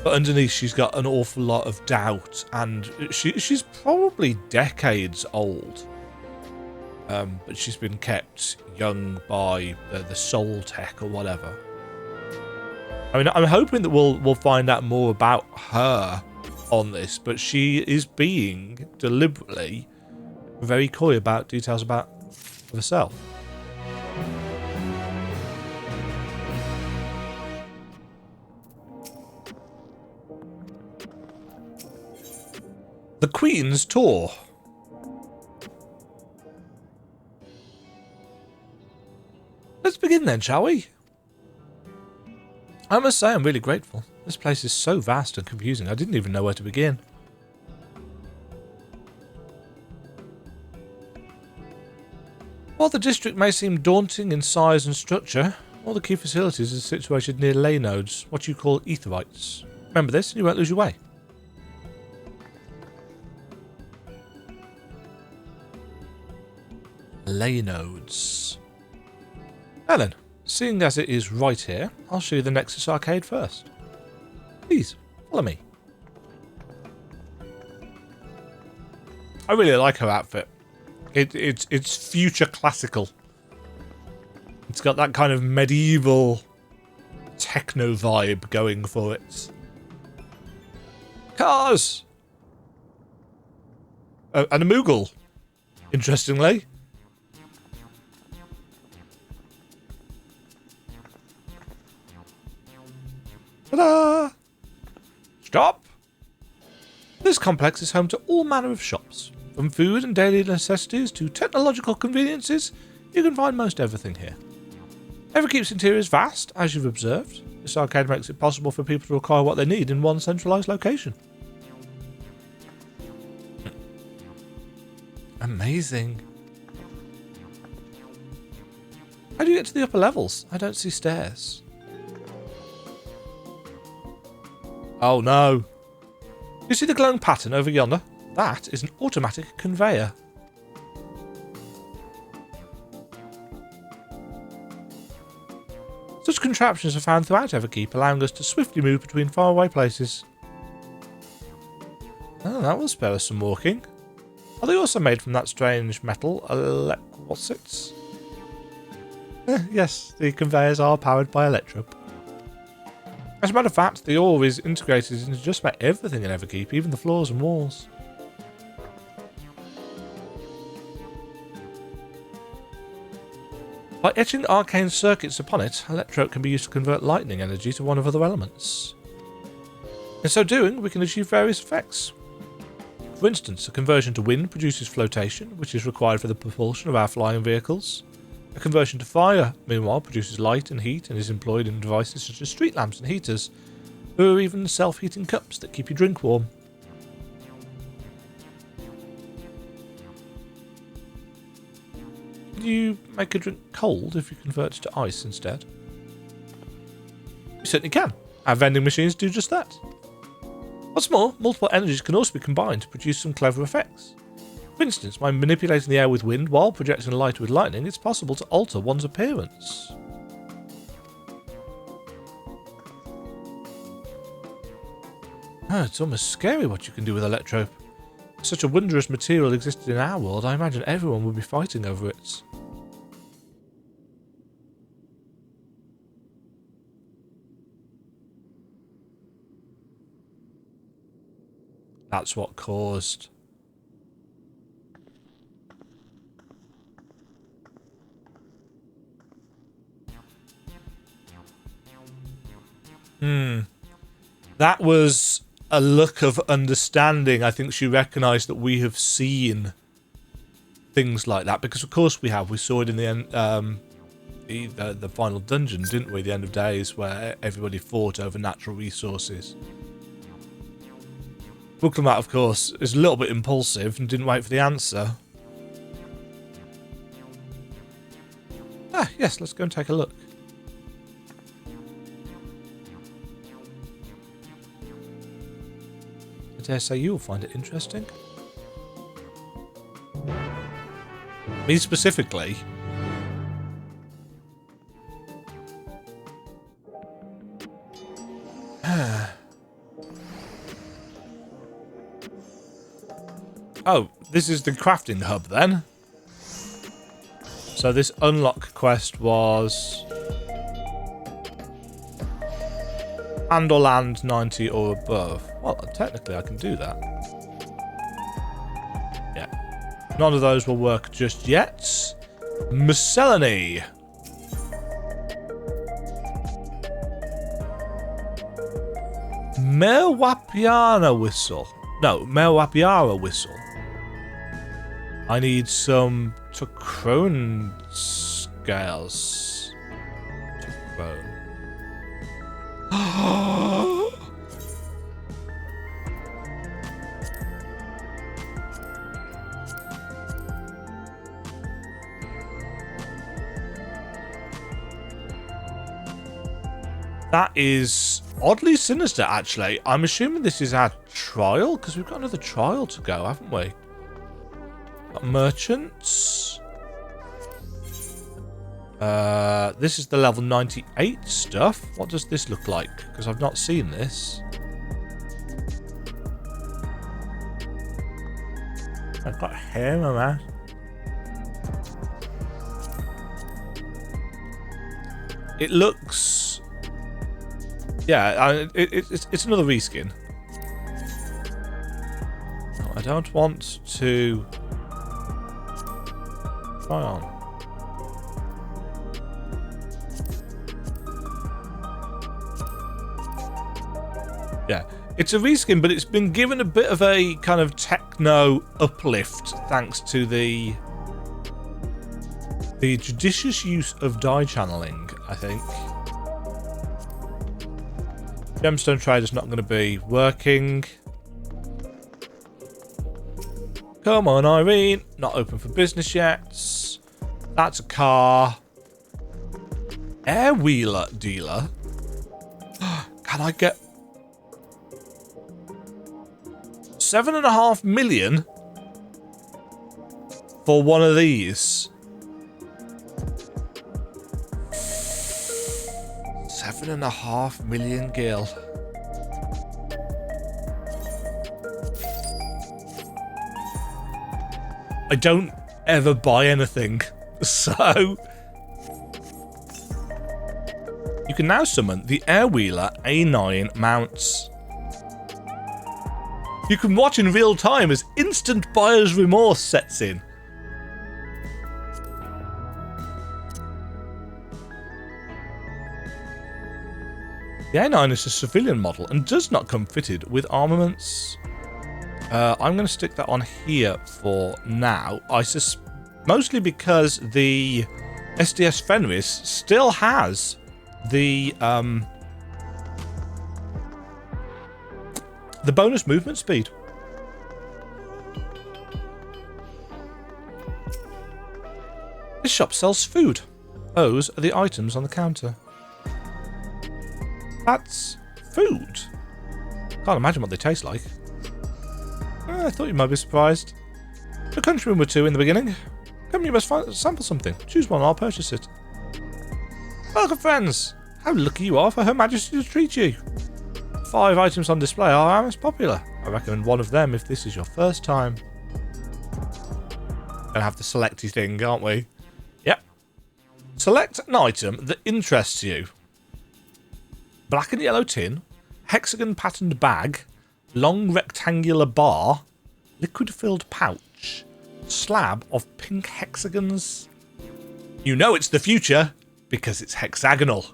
but underneath she's got an awful lot of doubt, and she's probably decades old, but she's been kept young by the soul tech or whatever. I mean, I'm hoping that we'll find out more about her on this, but she is being deliberately very coy about details about herself. The Queen's Tour. Let's begin then, shall we? I must say I'm really grateful. This place is so vast and confusing, I didn't even know where to begin. While the district may seem daunting in size and structure, all the key facilities are situated near ley nodes, what you call aetherites. Remember this and you won't lose your way. Ley nodes. Now then, seeing as it is right here, I'll show you the Nexus arcade first. Please, follow me. I really like her outfit. It's future classical. It's got that kind of medieval techno vibe going for it. Cars! And a Moogle, interestingly. Ta-da! Stop! This complex is home to all manner of shops. From food and daily necessities to technological conveniences, you can find most everything here. Everkeep's interior is vast, as you've observed. This arcade makes it possible for people to acquire what they need in one centralised location. Amazing. How do you get to the upper levels? I don't see stairs. Oh no. You see the glowing pattern over yonder? That is an automatic conveyor. Such contraptions are found throughout Everkeep, allowing us to swiftly move between faraway places. Oh, that will spare us some walking. Are they also made from that strange metal, what's it? Yes, the conveyors are powered by electrope. As a matter of fact, the ore is integrated into just about everything in Everkeep, even the floors and walls. By etching arcane circuits upon it, electrope can be used to convert lightning energy to one of other elements. In so doing, we can achieve various effects. For instance, a conversion to wind produces flotation, which is required for the propulsion of our flying vehicles. A conversion to fire, meanwhile, produces light and heat and is employed in devices such as street lamps and heaters, or even self-heating cups that keep your drink warm. Can you make a drink cold if you convert it to ice instead? You certainly can. Our vending machines do just that. What's more, multiple energies can also be combined to produce some clever effects. For instance, by manipulating the air with wind while projecting light with lightning, it's possible to alter one's appearance. Oh, it's almost scary what you can do with electrope. If such a wondrous material existed in our world, I imagine everyone would be fighting over it. That's what caused That was a look of understanding. I think she recognised that we have seen things like that, because of course we have. We saw it in the end, the final dungeon, didn't we? The End of Days, where everybody fought over natural resources. Booklemat, of course, is a little bit impulsive and didn't wait for the answer. Ah, yes, let's go and take a look. I dare say you'll find it interesting. Me specifically. Oh, this is the crafting hub then. So this unlock quest was handle land 90 or above. Well, technically I can do that. Yeah. None of those will work just yet. Miscellany. Merwapiana whistle. No, Merwapiara whistle. I need some Tocrone scales. Tocrone. That is oddly sinister, actually. I'm assuming this is our trial, because we've got another trial to go, haven't we? Got merchants. This is the level 98 stuff. What does this look like? Because I've not seen this. I've got hair on that. It looks... Yeah, it's another reskin. No, I don't want to... Try on. Yeah, it's a reskin, but it's been given a bit of a kind of techno uplift thanks to the judicious use of dye channeling, I think. Gemstone Trader's not going to be working. Come on, Irene. Not open for business yet. That's a car. Air wheeler dealer. Can I get 7.5 million for one of these? 7.5 million gil. I don't ever buy anything, so you can now summon the Airwheeler A9 mounts. You can watch in real time as instant buyer's remorse sets in. The A9 is a civilian model and does not come fitted with armaments. I'm going to stick that on here for now. Mostly because the SDS Fenris still has the bonus movement speed. This shop sells food. Those are the items on the counter. That's food. Can't imagine what they taste like. I thought you might be surprised. The countrymen were too in the beginning. Come, you must sample something. Choose one, I'll purchase it. Welcome, friends. How lucky you are for Her Majesty to treat you. 5 items on display are our most popular. I recommend one of them if this is your first time. Gonna have the selecty thing, aren't we? Yep. Select an item that interests you. Black and yellow tin, hexagon patterned bag, long rectangular bar, liquid filled pouch, slab of pink hexagons. You know it's the future because it's hexagonal.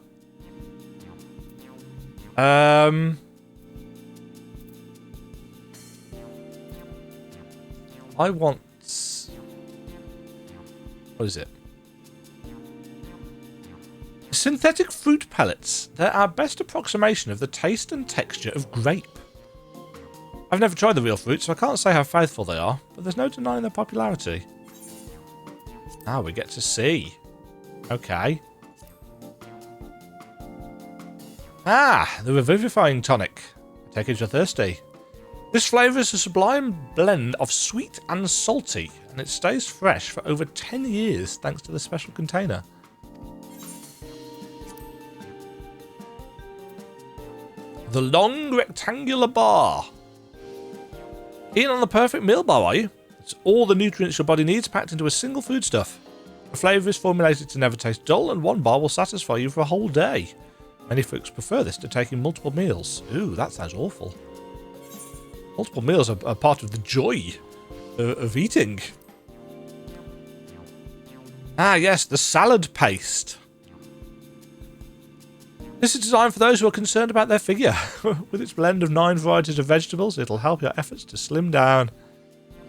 I want... What is it? Synthetic fruit pellets. They're our best approximation of the taste and texture of grape. I've never tried the real fruit, so I can't say how faithful they are, but there's no denying their popularity. Now we get to see. Okay. Ah, the revivifying tonic. Take it you're thirsty. This flavour is a sublime blend of sweet and salty, and it stays fresh for over 10 years thanks to the special container. The long rectangular bar. In on the perfect meal bar, are you? It's all the nutrients your body needs packed into a single foodstuff. The flavour is formulated to never taste dull, and one bar will satisfy you for a whole day. Many folks prefer this to taking multiple meals. Ooh, that sounds awful. Multiple meals are part of the joy of eating. Ah, yes, the salad paste. This is designed for those who are concerned about their figure. With its blend of 9 varieties of vegetables, it'll help your efforts to slim down.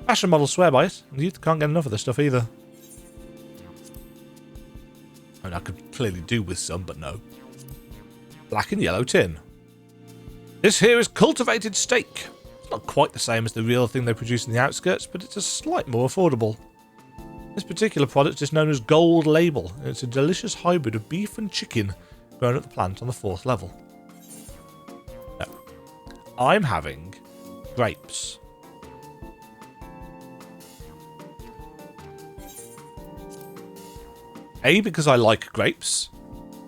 Fashion models swear by it, and youth can't get enough of this stuff either. I mean, I could clearly do with some, but no. Black and yellow tin. This here is cultivated steak. It's not quite the same as the real thing they produce in the outskirts, but it's a slight more affordable. This particular product is known as Gold Label, and it's a delicious hybrid of beef and chicken grown at the plant on the 4th level. No. I'm having grapes. A, because I like grapes,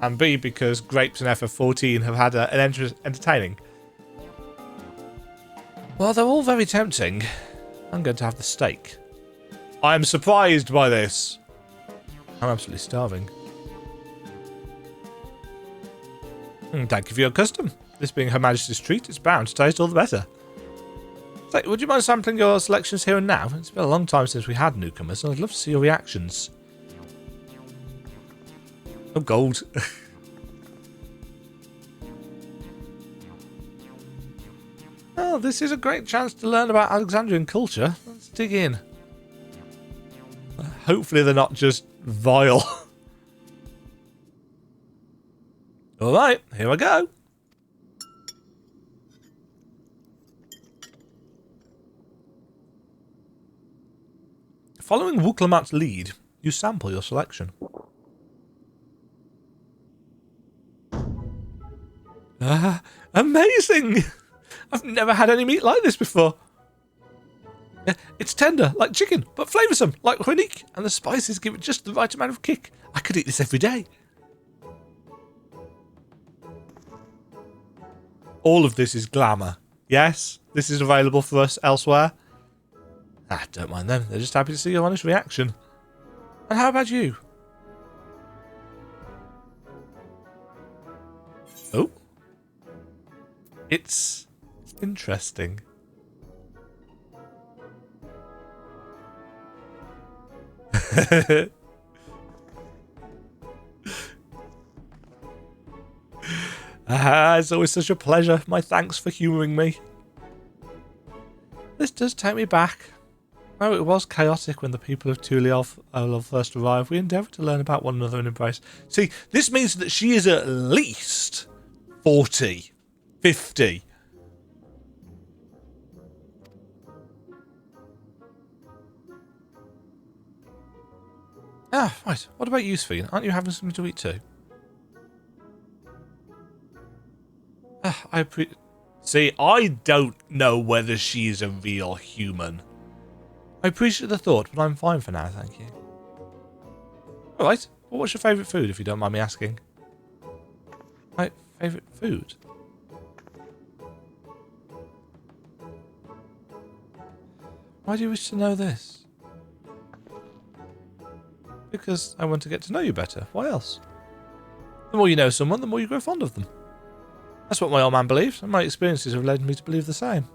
and B, because grapes in FF14 have had an entertaining. Well, they're all very tempting. I'm going to have the steak. I'm surprised by this. I'm absolutely starving. Thank you for your custom. This being Her Majesty's treat, it's bound to taste all the better. So, would you mind sampling your selections here and now? It's been a long time since we had newcomers, and I'd love to see your reactions. Oh, gold. Oh, this is a great chance to learn about Alexandrian culture. Let's dig in. Hopefully they're not just vile. Alright, here I go. Following Wuklamat's lead, you sample your selection. Amazing! I've never had any meat like this before. It's tender, like chicken, but flavoursome, like Ronique, and the spices give it just the right amount of kick. I could eat this every day. All of this is glamour. Yes, this is available for us elsewhere. Don't mind them. They're just happy to see your honest reaction. And how about you? Oh. It's interesting. It's always such a pleasure. My thanks for humouring me. This does take me back. Oh, it was chaotic when the people of Tuliol first arrived. We endeavoured to learn about one another and embrace. See, this means that she is at least 40, 50. Ah, right. What about you, Sphene? Aren't you having something to eat too? See, I don't know whether she's a real human. I appreciate the thought, but I'm fine for now, thank you. Alright, well, what's your favourite food, if you don't mind me asking? My favourite food? Why do you wish to know this? Because I want to get to know you better. Why else? The more you know someone, the more you grow fond of them. That's what my old man believes, and my experiences have led me to believe the same.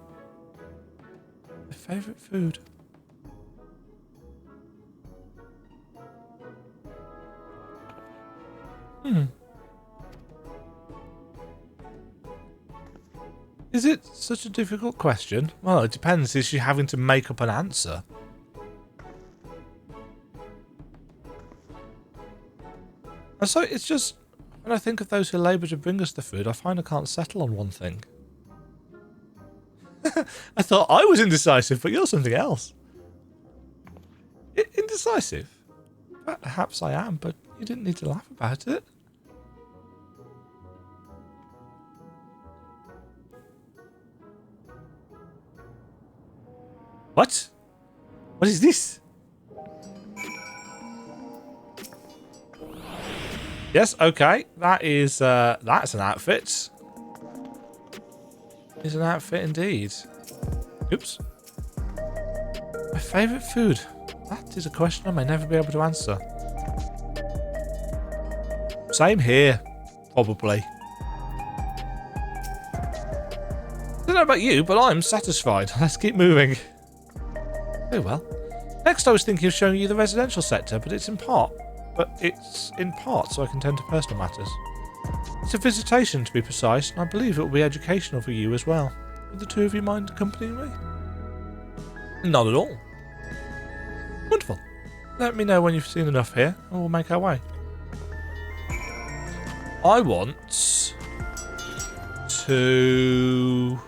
My favourite food? Is it such a difficult question? Well, it depends. Is she having to make up an answer? And so it's just, when I think of those who labour to bring us the food, I find I can't settle on one thing. I thought I was indecisive, but you're something else. Indecisive? Perhaps I am, but you didn't need to laugh about it. What? What is this? Yes, okay. That is, that's an outfit. It's an outfit indeed. Oops. My favourite food? That is a question I may never be able to answer. Same here, probably. I don't know about you, but I'm satisfied. Let's keep moving. Very well. Next, I was thinking of showing you the residential sector, but it's in part, so I can tend to personal matters. It's a visitation, to be precise, and I believe it will be educational for you as well. Would the two of you mind accompanying me? Not at all. Wonderful. Let me know when you've seen enough here, and we'll make our way. I want to...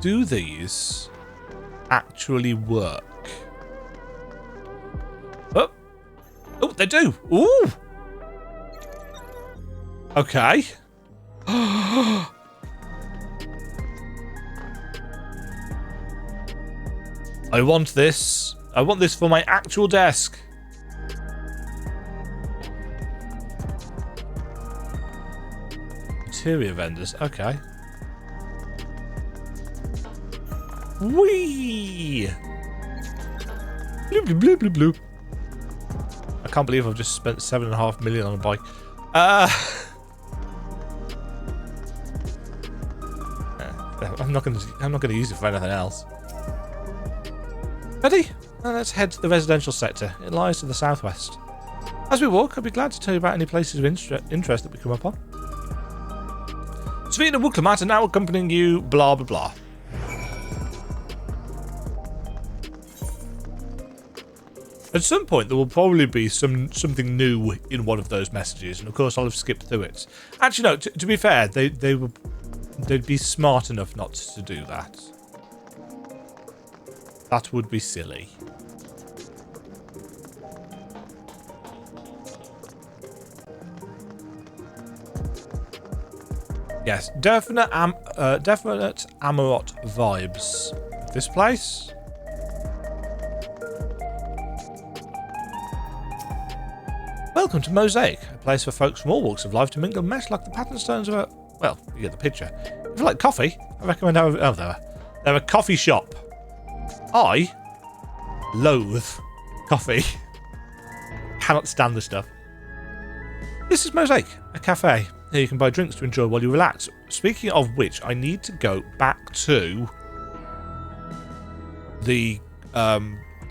do these actually work? Oh, oh, they do. Ooh. Okay. I want this. I want this for my actual desk. Interior vendors. Okay. Whee! Bloop, bloop, bloop, bloop, bloop. I can't believe I've just spent 7.5 million on a bike. I'm not gonna use it for anything else. Ready? Now let's head to the residential sector. It lies to the southwest. As we walk, I'll be glad to tell you about any places of interest that we come upon. Sveen and Wuklemat are now accompanying you, blah blah blah. At some point, there will probably be something new in one of those messages, and of course, I'll have skipped through it. Actually, no. To be fair, they'd be smart enough not to do that. That would be silly. Yes, definite Amarot vibes. This place. Welcome to Mosaic, a place for folks from all walks of life to mingle and mesh like the pattern stones of a... Well, you get the picture. If you like coffee, I recommend... they're a coffee shop. I loathe coffee. Cannot stand the stuff. This is Mosaic, a cafe. Here you can buy drinks to enjoy while you relax. Speaking of which, I need to go back to the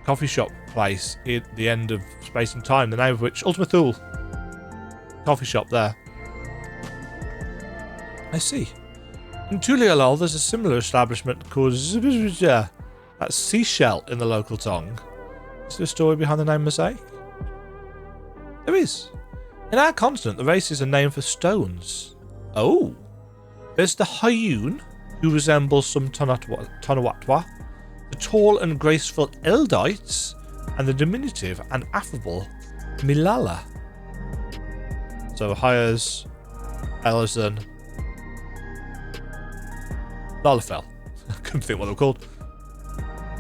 coffee shop place at the end of Space and Time, the name of which, Ultima Thule. Coffee shop there. I see. In Tuliolol, there's a similar establishment called that's Seashell in the local tongue. Is there a story behind the name Mosaic? There is. In our continent, the races are named for stones. Oh. There's the Hayun, who resembles some Tonawatwa, the tall and graceful Eldites, and the diminutive and affable Milala. So Hyers, Ellison, Lalafell. I couldn't think what they were called.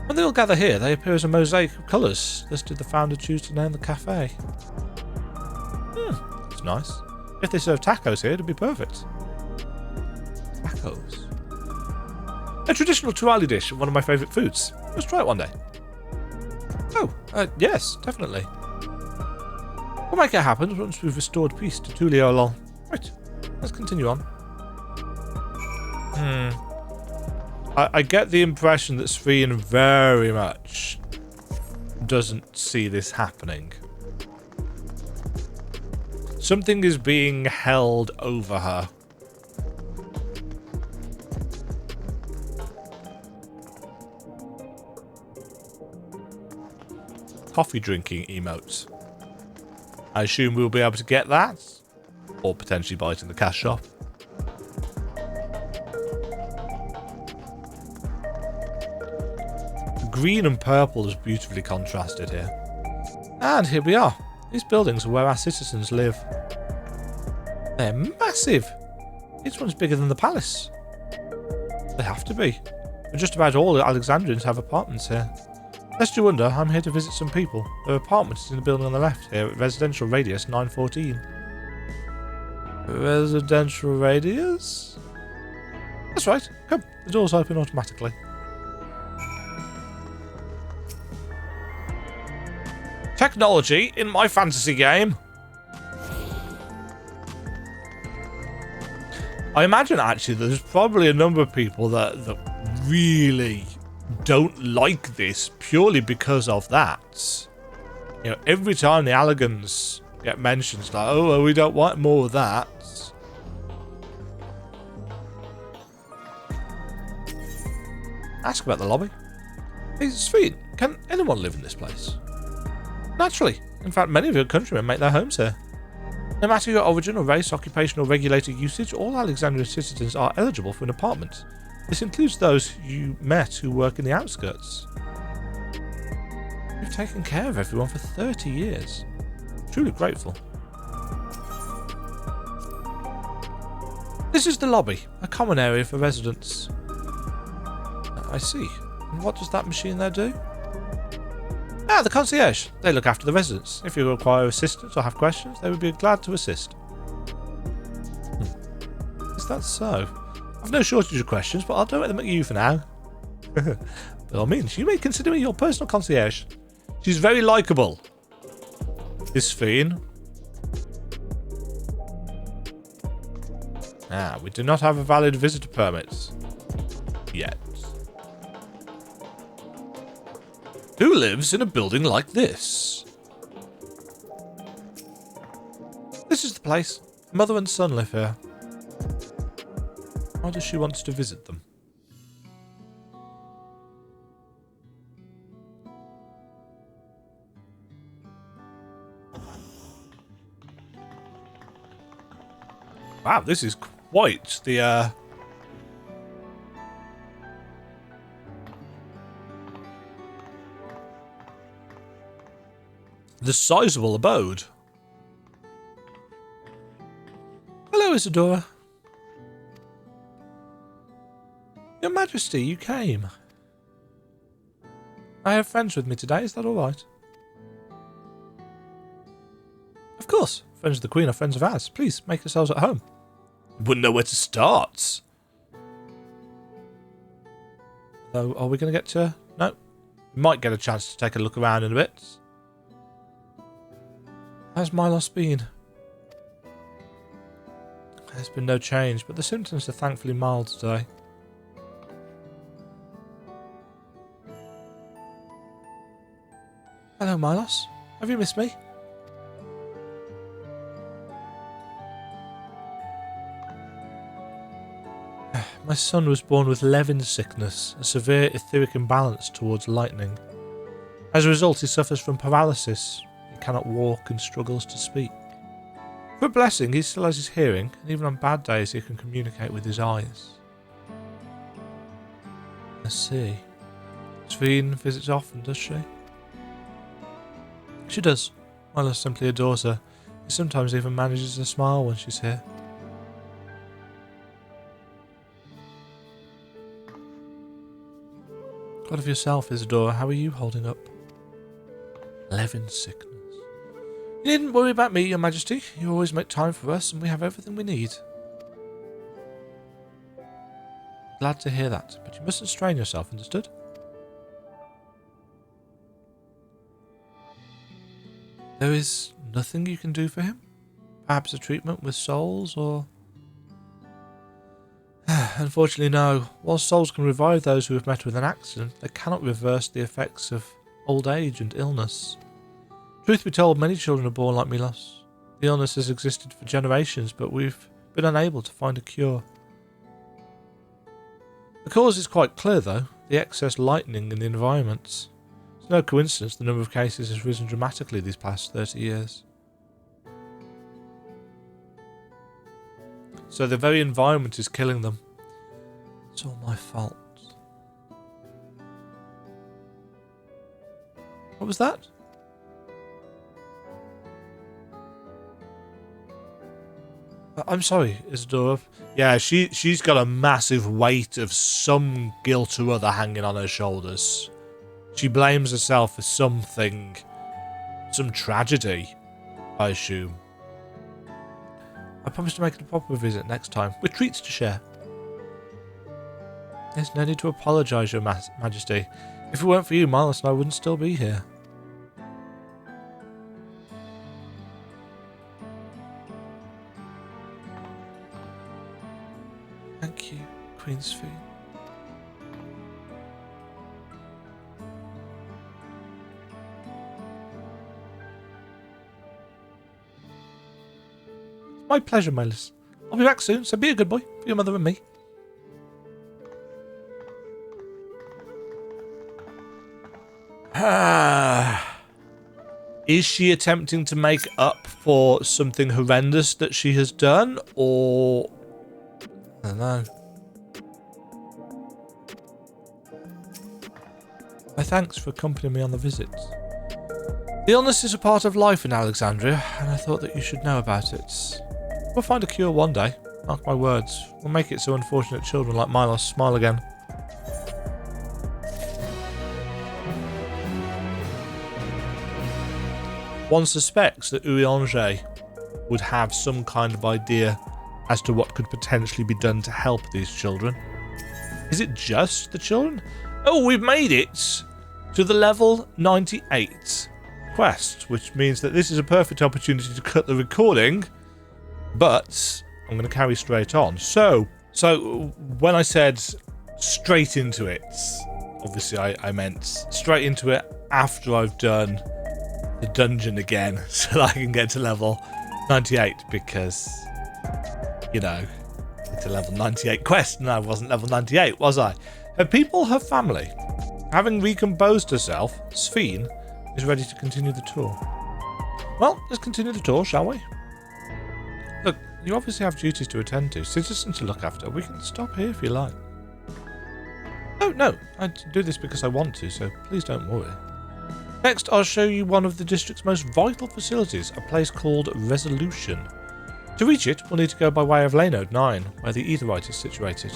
When they all gather here, they appear as a mosaic of colours. Thus did the founder choose to name the cafe. That's nice. If they serve tacos here, it'd be perfect. Tacos. A traditional Tuali dish, one of my favourite foods. Let's try it one day. Oh, yes, definitely. We'll make it happen once we've restored peace to Tuliolol. Right, let's continue on. I get the impression that Sveen very much doesn't see this happening. Something is being held over her. Coffee drinking emotes. I assume we'll be able to get that. Or potentially buy it in the cash shop. Green and purple is beautifully contrasted here. And here we are. These buildings are where our citizens live. They're massive. Each one's bigger than the palace. They have to be. But just about all the Alexandrians have apartments here. Lest you wonder, I'm here to visit some people. Their apartment is in the building on the left here at Residential Radius 914. Residential Radius? That's right. Come, the doors open automatically. Technology in my fantasy game. I imagine actually there's probably a number of people that really don't like this purely because of that. You know, every time the Allegans get mentioned, it's like, oh, well, we don't want more of that. Ask about the lobby. Hey, sweet. Can anyone live in this place? Naturally. In fact, many of your countrymen make their homes here. No matter your origin or race, occupation or regulated usage, all Alexandrian citizens are eligible for an apartment. This includes those you met who work in the outskirts. You've taken care of everyone for 30 years. Truly grateful. This is the lobby, a common area for residents. I see. And what does that machine there do? Ah, the concierge. They look after the residents. If you require assistance or have questions, they would be glad to assist. Is that so? I've no shortage of questions, but I'll direct them at you for now. By all means, you may consider me your personal concierge. She's very likeable. This fiend. Ah, we do not have a valid visitor permit. Yet. Who lives in a building like this? This is the place. Mother and son live here. Why does she want to visit them? Wow, this is quite the sizable abode. Hello, Isadora. Your Majesty, you came. I have friends with me today, is that alright? Of course. Friends of the Queen are friends of ours. Please, make yourselves at home. You wouldn't know where to start. Though, are we going to get to... No. We might get a chance to take a look around in a bit. How's Milos been? There's been no change, but the symptoms are thankfully mild today. Hello, Milos. Have you missed me? My son was born with Levin sickness, a severe etheric imbalance towards lightning. As a result, he suffers from paralysis. He cannot walk and struggles to speak. For a blessing, he still has his hearing, and even on bad days he can communicate with his eyes. I see. Cuisine visits often, does she? She does. Milos simply adores her. He sometimes even manages to smile when she's here. What of yourself, Isadora? How are you holding up? Levin's sickness. You needn't worry about me, Your Majesty. You always make time for us, and we have everything we need. Glad to hear that, but you mustn't strain yourself, understood? There is nothing you can do for him? Perhaps a treatment with souls, or... Unfortunately, no. While souls can revive those who have met with an accident, they cannot reverse the effects of old age and illness. Truth be told, many children are born like Milos. The illness has existed for generations, but we've been unable to find a cure. The cause is quite clear, though: the excess lightning in the environments. It's no coincidence the number of cases has risen dramatically these past 30 years. So the very environment is killing them. It's all my fault. What was that? I'm sorry, Isadora. Yeah, she's got a massive weight of some guilt or other hanging on her shoulders. She blames herself for something. Some tragedy, I assume. I promise to make it a proper visit next time, with treats to share. There's no need to apologise, Your Majesty. If it weren't for you, Milos and I wouldn't still be here. Thank you, Queen's Fee. My pleasure, Milos. I'll be back soon, so be a good boy for your mother and me. Is she attempting to make up for something horrendous that she has done, or... I don't know. My thanks for accompanying me on the visit. The illness is a part of life in Alexandria, and I thought that you should know about it. We'll find a cure one day. Mark my words. We'll make it so unfortunate children like Milos smile again. One suspects that Urianger would have some kind of idea as to what could potentially be done to help these children. Is it just the children? Oh, we've made it to the level 98 quest, which means that this is a perfect opportunity to cut the recording, but I'm going to carry straight on. So when I said straight into it, obviously I meant straight into it after I've done the dungeon again, so that I can get to level 98, because, you know, it's a level 98 quest, and I wasn't level 98, was I? Her people, her family. Having recomposed herself, Sphene is ready to continue the tour. Well, let's continue the tour, shall we? Look, you obviously have duties to attend to, citizens to look after. We can stop here if you like. Oh, no, I do this because I want to, so please don't worry. Next, I'll show you one of the district's most vital facilities, a place called Resolution. To reach it, we'll need to go by way of Lane 9, where the Aetherite is situated.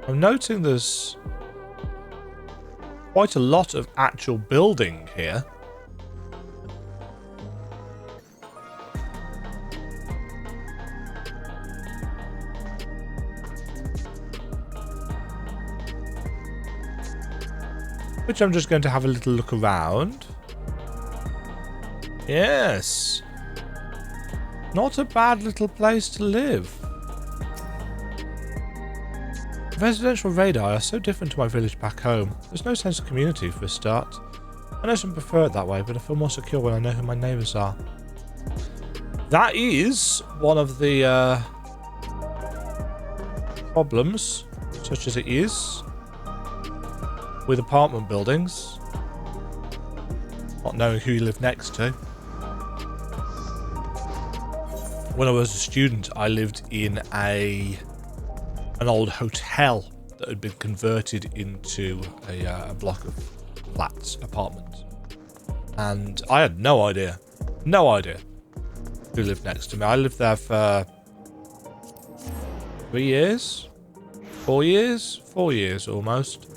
I'm noting there's quite a lot of actual building here. Which I'm just going to have a little look around. Yes. Not a bad little place to live. Residential radar are so different to my village back home. There's no sense of community for a start. I know some prefer it that way, but I feel more secure when I know who my neighbours are. That is one of the problems, such as it is, with apartment buildings. Not knowing who you live next to. When I was a student, I lived in an old hotel that had been converted into a block of flats, apartments. And I had no idea who lived next to me. I lived there for 3 years? 4 years? 4 years almost.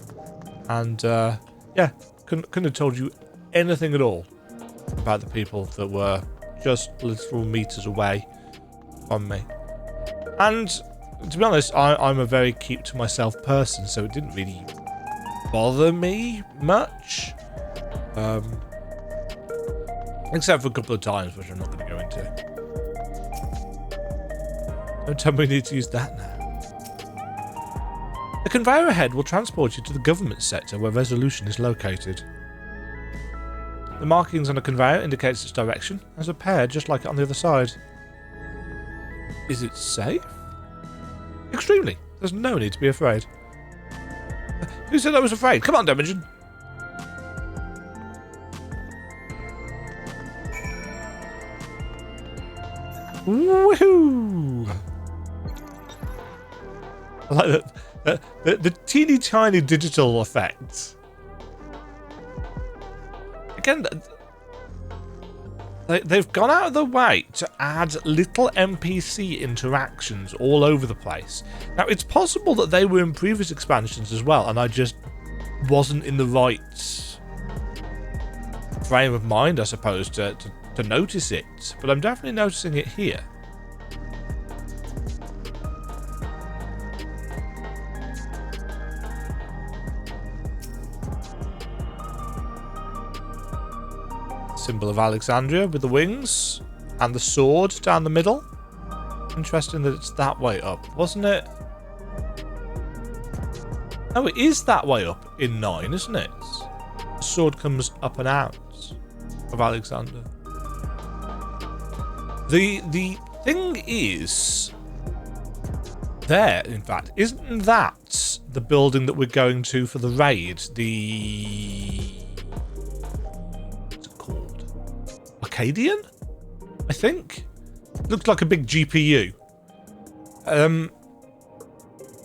And yeah, couldn't have told you anything at all about the people that were just literal meters away from me. And to be honest, I'm a very keep to myself person, so it didn't really bother me much. Except for a couple of times, which I'm not going to go into. Don't tell me we need to use that now. The conveyor ahead will transport you to the government sector where Resolution is located. The markings on the conveyor indicates its direction, as a pair just like it on the other side. Is it safe? Extremely. There's no need to be afraid. Who said I was afraid? Come on, Demajen. Woohoo! I like the teeny tiny digital effects. Again, they've gone out of their way to add little NPC interactions all over the place. Now, it's possible that they were in previous expansions as well, and I just wasn't in the right frame of mind, I suppose, to notice it. But I'm definitely noticing it here. Symbol of Alexandria with the wings and the sword down the middle. Interesting that it's that way up, wasn't it? No, it is that way up in 9, isn't it? The sword comes up and out of Alexander. The thing is, there, in fact, isn't that the building that we're going to for the raid? What's it called? Arcadian? I think? Looks like a big GPU.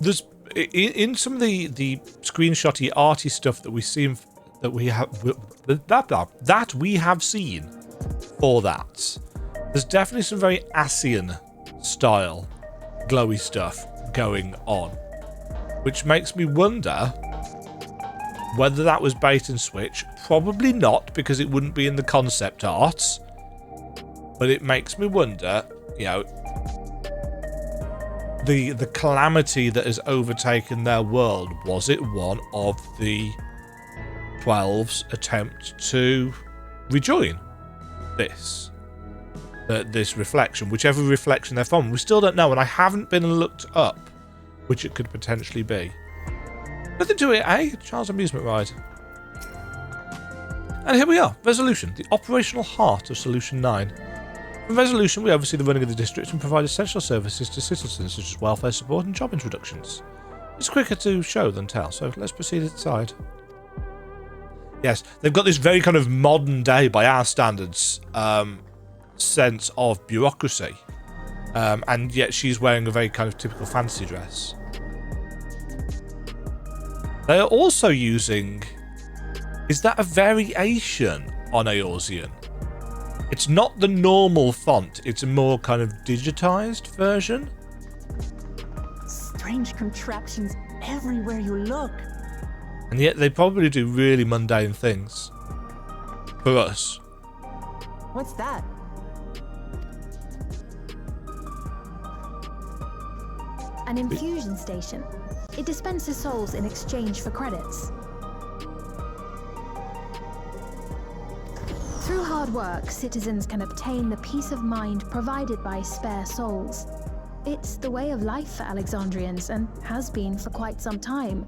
There's in some of the screenshotty arty stuff that we see that we have seen for that. There's definitely some very ASEAN style glowy stuff going on, which makes me wonder whether that was bait and switch. Probably not, because it wouldn't be in the concept art. But it makes me wonder, you know, the calamity that has overtaken their world, was it one of the 12's attempt to rejoin this reflection, whichever reflection they're from? We still don't know, and I haven't been and looked up which it could potentially be. Nothing to it, eh? Charles Amusement Ride. And here we are, Resolution, the operational heart of Solution 9. From Resolution, we oversee the running of the district and provide essential services to citizens such as welfare support and job introductions. It's quicker to show than tell, so let's proceed inside. Yes, they've got this very kind of modern day, by our standards, sense of bureaucracy. And yet she's wearing a very kind of typical fantasy dress. They are also using... Is that a variation on Eorzean? It's not the normal font, it's a more kind of digitized version. Strange contraptions everywhere you look. And yet they probably do really mundane things. For us. What's that? An infusion station. It dispenses souls in exchange for credits. Through hard work, citizens can obtain the peace of mind provided by spare souls. It's the way of life for Alexandrians, and has been for quite some time.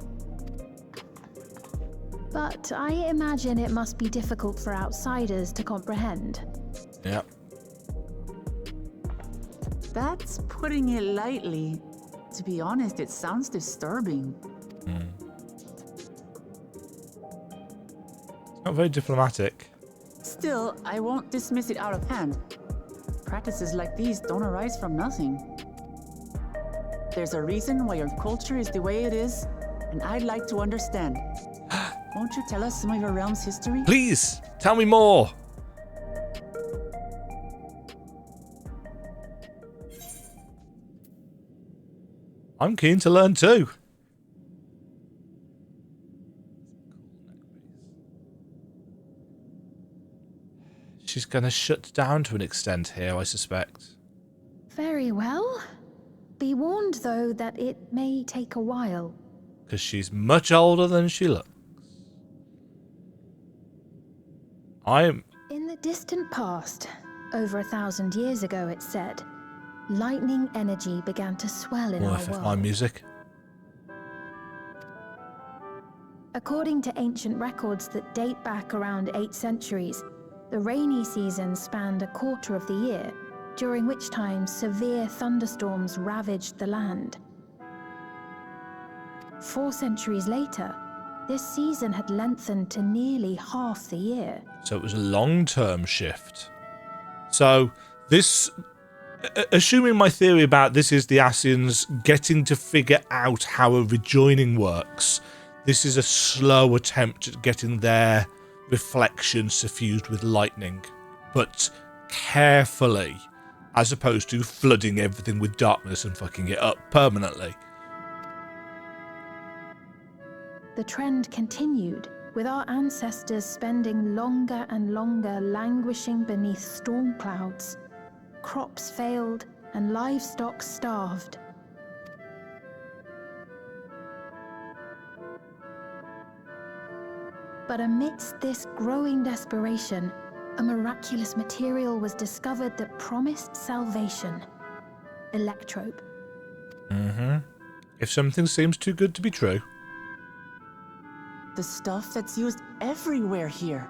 But I imagine it must be difficult for outsiders to comprehend. Yeah. That's putting it lightly. To be honest, it sounds disturbing. Not very diplomatic. Still, I won't dismiss it out of hand. Practices like these don't arise from nothing. There's a reason why your culture is the way it is, and I'd like to understand. Won't you tell us some of your realm's history? Please, tell me more. I'm keen to learn too. She's going to shut down to an extent here, I suspect. Very well. Be warned, though, that it may take a while. Because she's much older than she looks. In the distant past, over 1,000 years ago, it said, lightning energy began to swell in our FFXIV world. music. According to ancient records that date back around 8 centuries, the rainy season spanned a quarter of the year, during which time severe thunderstorms ravaged the land. 4 centuries later, this season had lengthened to nearly half the year. So it was a long-term shift. So this, assuming my theory about this is the Ascians getting to figure out how a rejoining works, this is a slow attempt at getting their reflection suffused with lightning, but carefully, as opposed to flooding everything with darkness and fucking it up permanently. The trend continued, with our ancestors spending longer and longer languishing beneath storm clouds. Crops failed and livestock starved. But amidst this growing desperation, a miraculous material was discovered that promised salvation. Electrope. If something seems too good to be true. The stuff that's used everywhere here.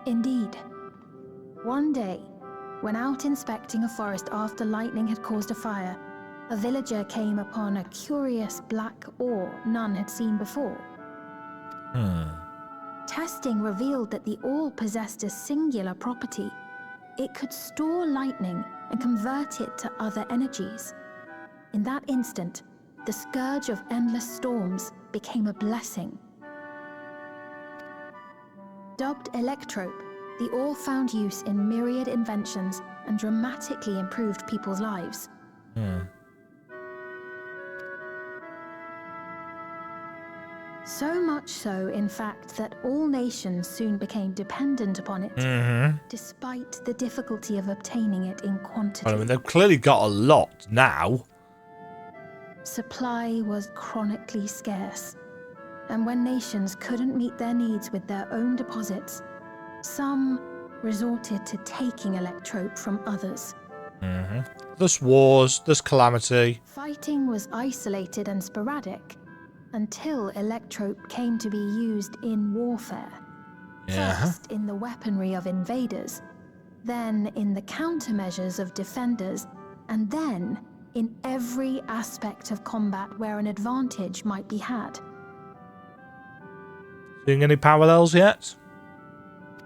Indeed. One day, when out inspecting a forest after lightning had caused a fire, a villager came upon a curious black ore none had seen before. Testing revealed that the ore possessed a singular property. It could store lightning and convert it to other energies. In that instant, the scourge of endless storms became a blessing. Dubbed Electrope, the ore found use in myriad inventions and dramatically improved people's lives. So much so, in fact, that all nations soon became dependent upon it, despite the difficulty of obtaining it in quantity. I mean, they've clearly got a lot now. Supply was chronically scarce, and when nations couldn't meet their needs with their own deposits, some resorted to taking Electrope from others. There's wars, there's calamity. Fighting was isolated and sporadic, until Electrope came to be used in warfare. First in the weaponry of invaders, then in the countermeasures of defenders, and then in every aspect of combat where an advantage might be had. Seeing any parallels yet?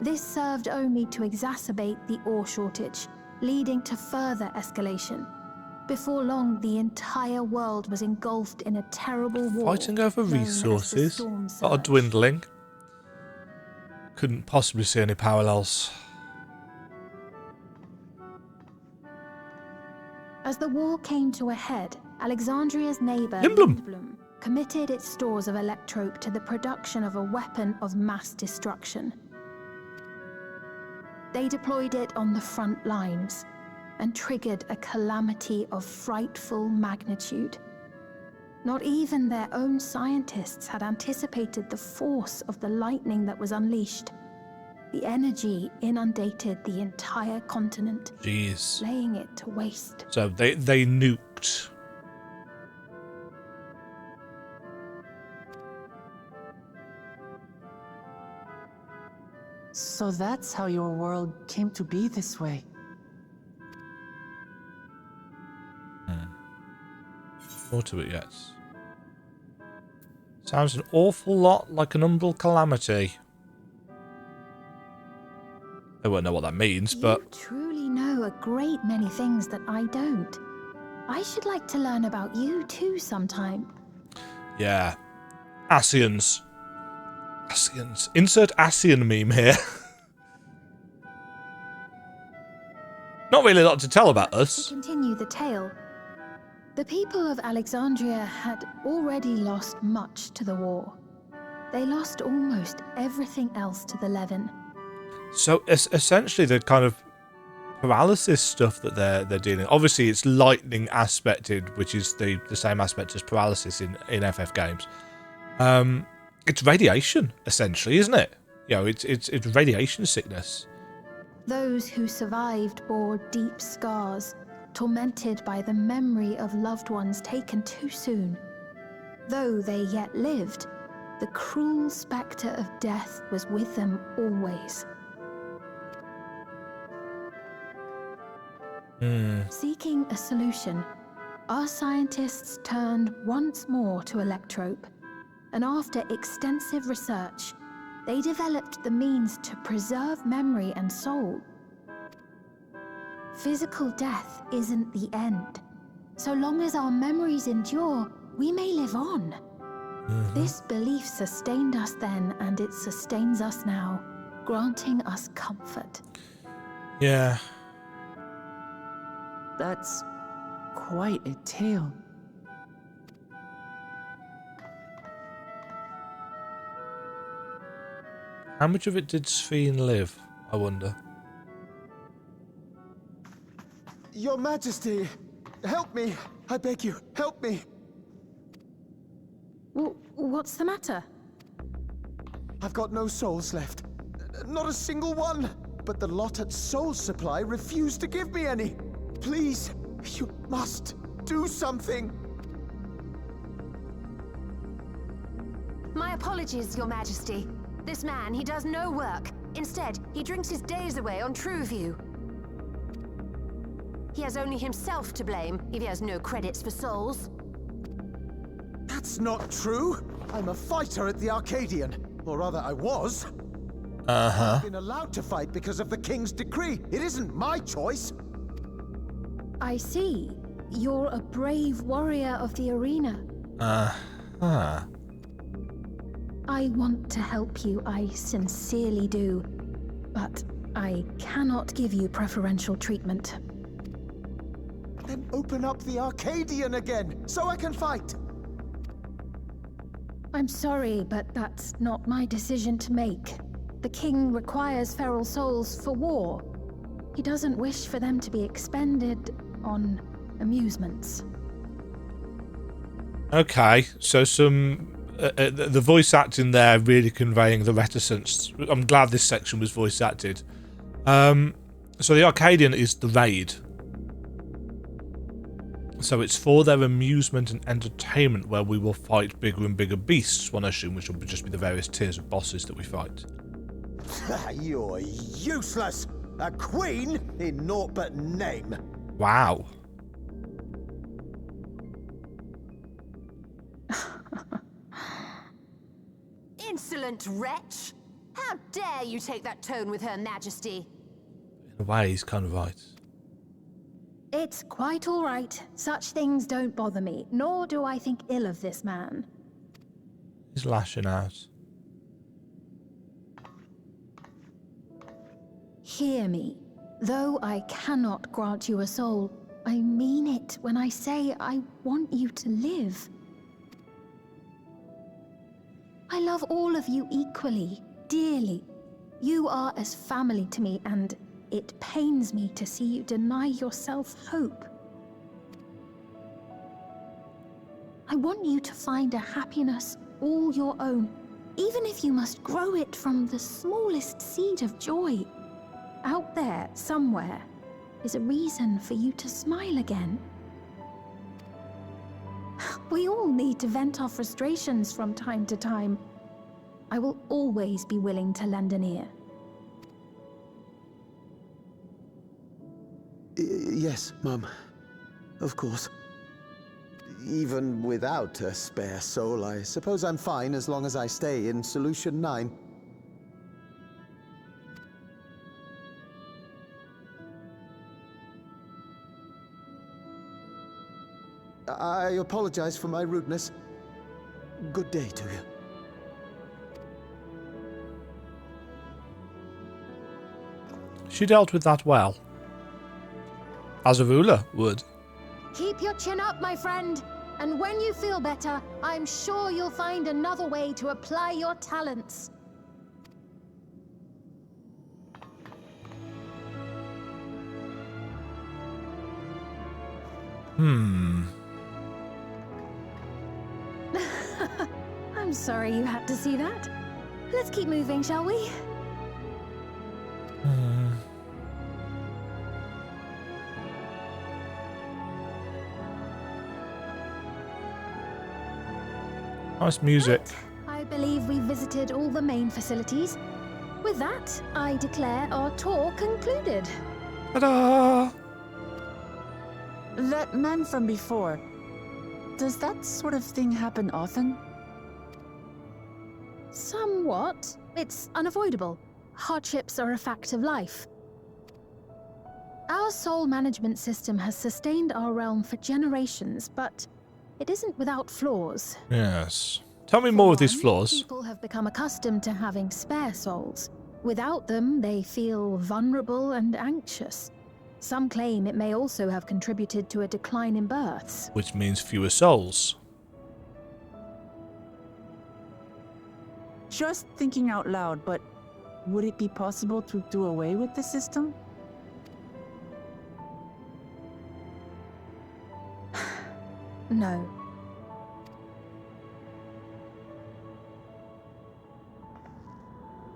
This served only to exacerbate the ore shortage, leading to further escalation. Before long, the entire world was engulfed in a terrible war. Fighting over known as the resources Storm are Surge. dwindling. Couldn't possibly see any parallels. As the war came to a head, Alexandria's neighbor Lindblom committed its stores of Electrope to the production of a weapon of mass destruction. They deployed it on the front lines and triggered a calamity of frightful magnitude. Not even their own scientists had anticipated the force of the lightning that was unleashed. The energy inundated the entire continent, Jeez. laying it to waste. So they nuked. So that's how your world came to be this way. More to it yet. Sounds an awful lot like an umbral calamity. I won't know what that means, but... You truly know a great many things that I don't. I should like to learn about you too sometime. Yeah. Ascians. Ascians. Insert Ascian meme here. Not really a lot to tell about To us. continue the tale, the people of Alexandria had already lost much to the war. They lost almost everything else to the Levin. So essentially the kind of paralysis stuff that they're dealing. Obviously it's lightning aspected, which is the same aspect as paralysis in FF games. It's radiation, essentially, isn't it? You know, it's radiation sickness. Those who survived bore deep scars, tormented by the memory of loved ones taken too soon. Though they yet lived, the cruel spectre of death was with them always. Seeking a solution, our scientists turned once more to Electrope, and after extensive research, they developed the means to preserve memory and soul. Physical death isn't the end. So long as our memories endure, we may live on. This belief sustained us then, and it sustains us now, granting us comfort. Yeah. That's quite a tale. How much of it did Sphene live, I wonder? Your Majesty, help me! I beg you, help me! What's the matter? I've got no souls left. Not a single one! But the lot at Soul Supply refused to give me any! Please, you must do something! My apologies, Your Majesty. This man, he does no work. Instead, he drinks his days away on Trueview. He has only himself to blame if he has no credits for souls. That's not true! I'm a fighter at the Arcadian. Or rather, I was. I've been allowed to fight because of the King's decree. It isn't my choice. I see. You're a brave warrior of the arena. I want to help you, I sincerely do. But I cannot give you preferential treatment. Then open up the Arcadian again, so I can fight! I'm sorry, but that's not my decision to make. The king requires feral souls for war. He doesn't wish for them to be expended on amusements. Okay, so some... the voice acting there really conveying the reticence. I'm glad this section was voice acted. So the Arcadian is the raid. So it's for their amusement and entertainment where we will fight bigger and bigger beasts, one I assume, which will just be the various tiers of bosses that we fight. You're useless! A queen in naught but name! Wow. Insolent wretch! How dare you take that tone with Her Majesty? In a way, he's kind of right. It's quite all right. Such things don't bother me, nor do I think ill of this man. He's lashing out. Hear me. Though I cannot grant you a soul, I mean it when I say I want you to live. I love all of you equally, dearly. You are as family to me, and it pains me to see you deny yourself hope. I want you to find a happiness all your own, even if you must grow it from the smallest seed of joy. Out there, somewhere, is a reason for you to smile again. We all need to vent our frustrations from time to time. I will always be willing to lend an ear. Yes, Mum. Of course. Even without a spare soul, I suppose I'm fine as long as I stay in Solution 9. I apologize for my rudeness. Good day to you. She dealt with that well. As a ruler would. Keep your chin up, my friend. And when you feel better, I'm sure you'll find another way to apply your talents. I'm sorry you had to see that. Let's keep moving, shall we? Nice music. I believe we've visited all the main facilities. With that, I declare our tour concluded. Ta-da! That man from before, does that sort of thing happen often? Somewhat. It's unavoidable. Hardships are a fact of life. Our soul management system has sustained our realm for generations, but it isn't without flaws. Yes. Tell me more of these One, flaws. People have become accustomed to having spare souls. Without them, they feel vulnerable and anxious. Some claim it may also have contributed to a decline in births. Which means fewer souls. Just thinking out loud, but would it be possible to do away with the system? No.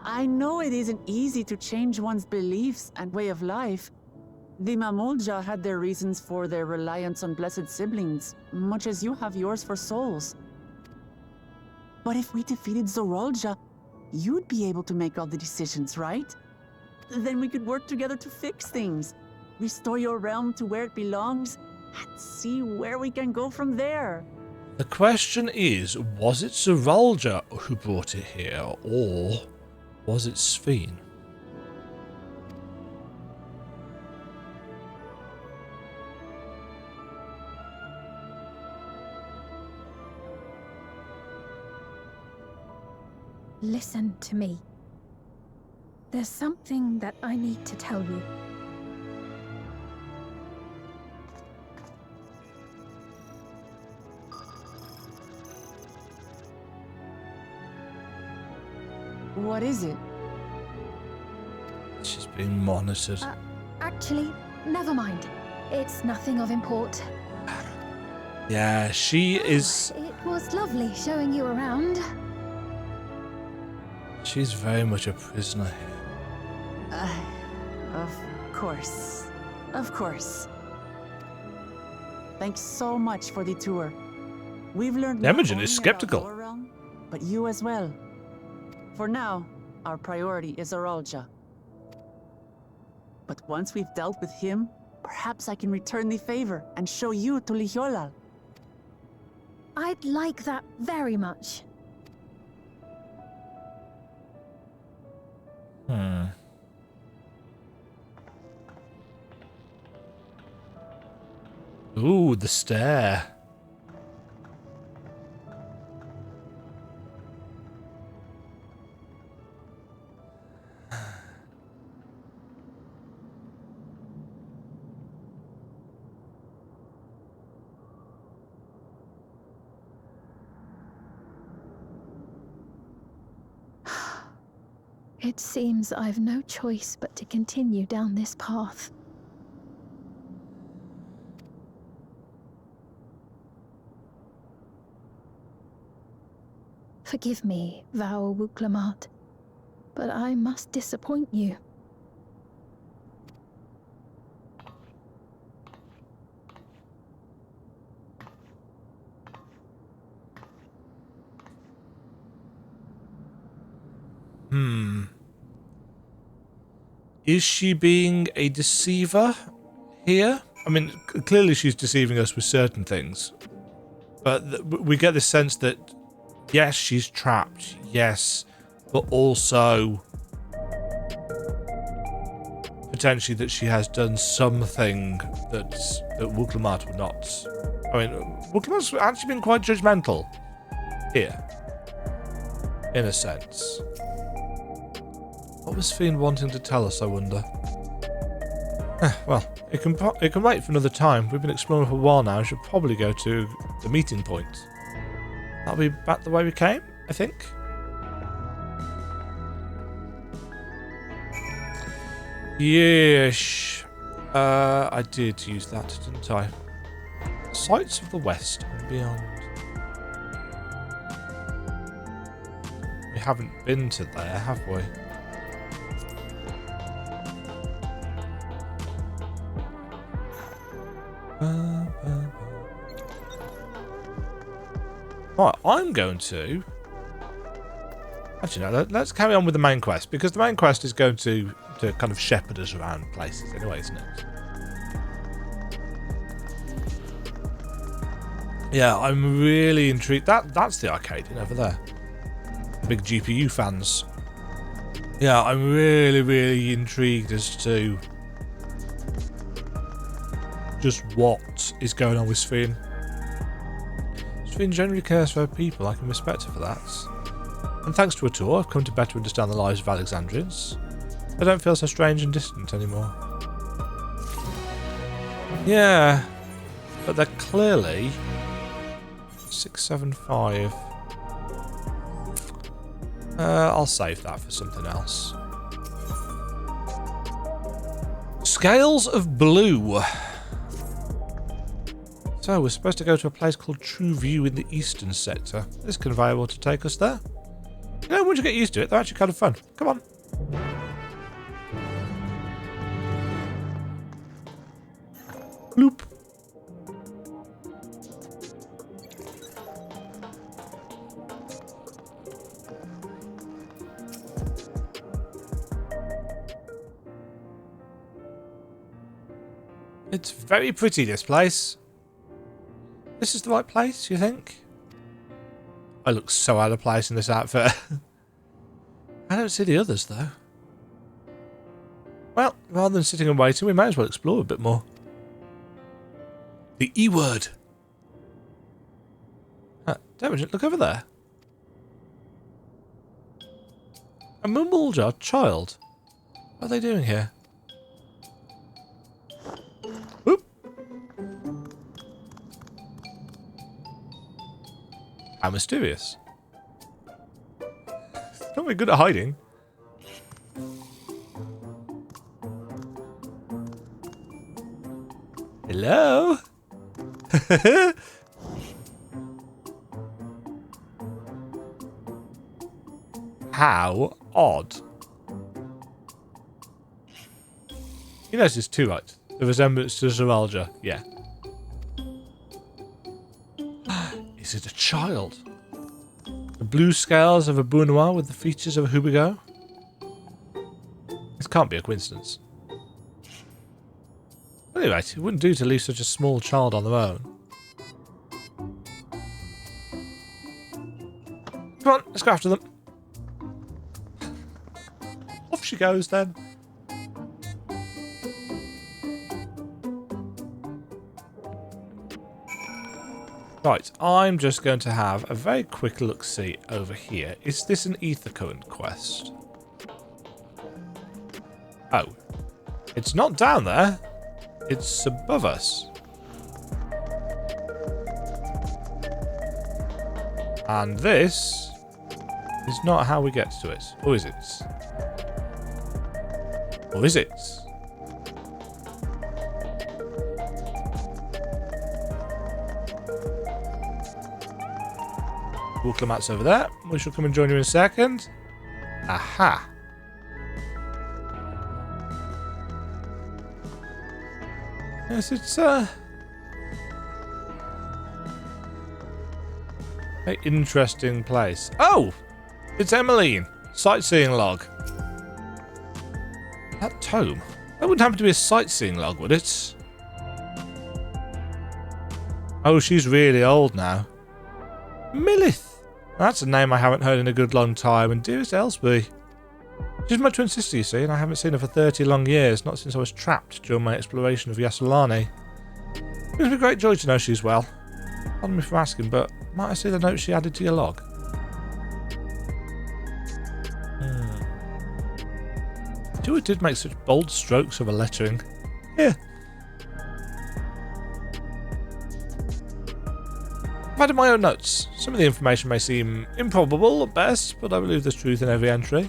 I know it isn't easy to change one's beliefs and way of life. The Mamolja had their reasons for their reliance on blessed siblings, much as you have yours for souls. But if we defeated Zorolja, you'd be able to make all the decisions, right? Then we could work together to fix things, restore your realm to where it belongs, and see where we can go from there. The question is, was it Zorolja who brought it here, or was it Sphene? Listen to me. There's something that I need to tell you. What is it? She's being monitored. Actually, never mind. It's nothing of import. Yeah, she is... It was lovely showing you around. She's very much a prisoner here. Of course. Of course. Thanks so much for the tour. We've learned not Demajen only is about skeptical. your realm, but you as well. For now, our priority is Zorolja. But once we've dealt with him, perhaps I can return the favor and show you to Lihiolal. I'd like that very much. Ooh, the stare. It seems I've no choice but to continue down this path. Forgive me, Vau Wuklamat, but I must disappoint you. Is she being a deceiver here? I mean, clearly she's deceiving us with certain things. But we get the sense that, yes, she's trapped, yes, but also potentially that she has done something that Wuklamat would not. I mean, Wuklamat's actually been quite judgmental here, in a sense. What was Fiend wanting to tell us, I wonder? Well, it can wait for another time. We've been exploring for a while now. We should probably go to the meeting point. That'll be back the way we came, I think. Yes. I did use that, didn't I? Sights of the West and beyond. We haven't been to there, have we? Right, I'm going to... Actually, no, let's carry on with the main quest, because the main quest is going to kind of shepherd us around places anyway, isn't it? Yeah, I'm really intrigued. That's the arcade over there. Big GPU fans. Yeah, I'm really intrigued as to just what is going on with Sphene. Sphene generally cares for her people. I can respect her for that. And thanks to a tour, I've come to better understand the lives of Alexandrians. I don't feel so strange and distant anymore. Yeah, but they're clearly 675. I'll save that for something else. Scales of Blue. So we're supposed to go to a place called True View in the eastern sector. This conveyor will take us there. You know, once you get used to it, they're actually kind of fun. Come on. Bloop. It's very pretty, this place. This is the right place, you think? I look so out of place in this outfit. I don't see the others, though. Well, rather than sitting and waiting, we may as well explore a bit more. The E-word. Demajen, look over there. A Mumblejar child. What are they doing here? Oop. How mysterious. Not very good at hiding. Hello? How odd. You notice too, right? The resemblance to Zeralja, yeah. Is it a child? The blue scales of a Bunois with the features of a Hubigo? This can't be a coincidence. Anyway, it wouldn't do to leave such a small child on their own. Come on, let's go after them. Off she goes then. Right, I'm just going to have a very quick look-see over here. Is this an ether current quest? Oh. It's not down there. It's above us. And this is not how we get to it. Or is it? Or is it? Walklamat's over there. We shall come and join you in a second. Aha. Yes, it's a very interesting place. Oh! It's Emmeline. Sightseeing log. That tome. That wouldn't happen to be a sightseeing log, would it? Oh, she's really old now. Millith. That's a name I haven't heard in a good long time. And dearest Elsby. She's my twin sister, you see, and I haven't seen her for 30 long years, not since I was trapped during my exploration of Yasolani. It was a great joy to know she's well. Pardon me for asking, but might I see the note she added to your log? Stuart did make such bold strokes of a lettering. Here. I've added my own notes. Some of the information may seem improbable at best, but I believe there's truth in every entry.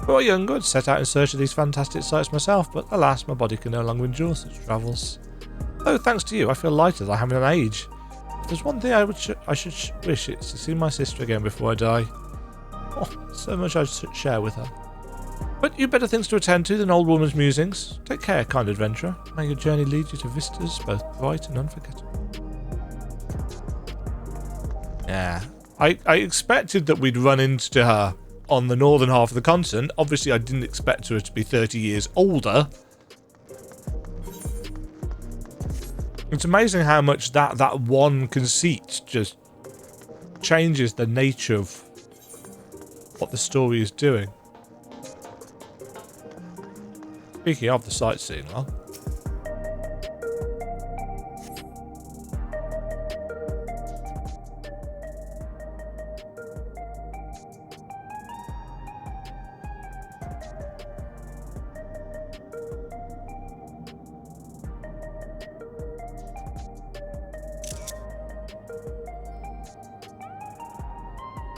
When I was younger, I'd set out in search of these fantastic sights myself, but alas, my body can no longer endure such travels. Though thanks to you, I feel lighter than I have in an age. If there's one thing I should wish, it's to see my sister again before I die. Oh, so much I should share with her. But you've better things to attend to than old woman's musings. Take care, kind adventurer. May your journey lead you to vistas both bright and unforgettable. Yeah. I expected that we'd run into her on the northern half of the continent. Obviously, I didn't expect her to be 30 years older. It's amazing how much that one conceit just changes the nature of what the story is doing. Speaking of the sightseeing, well.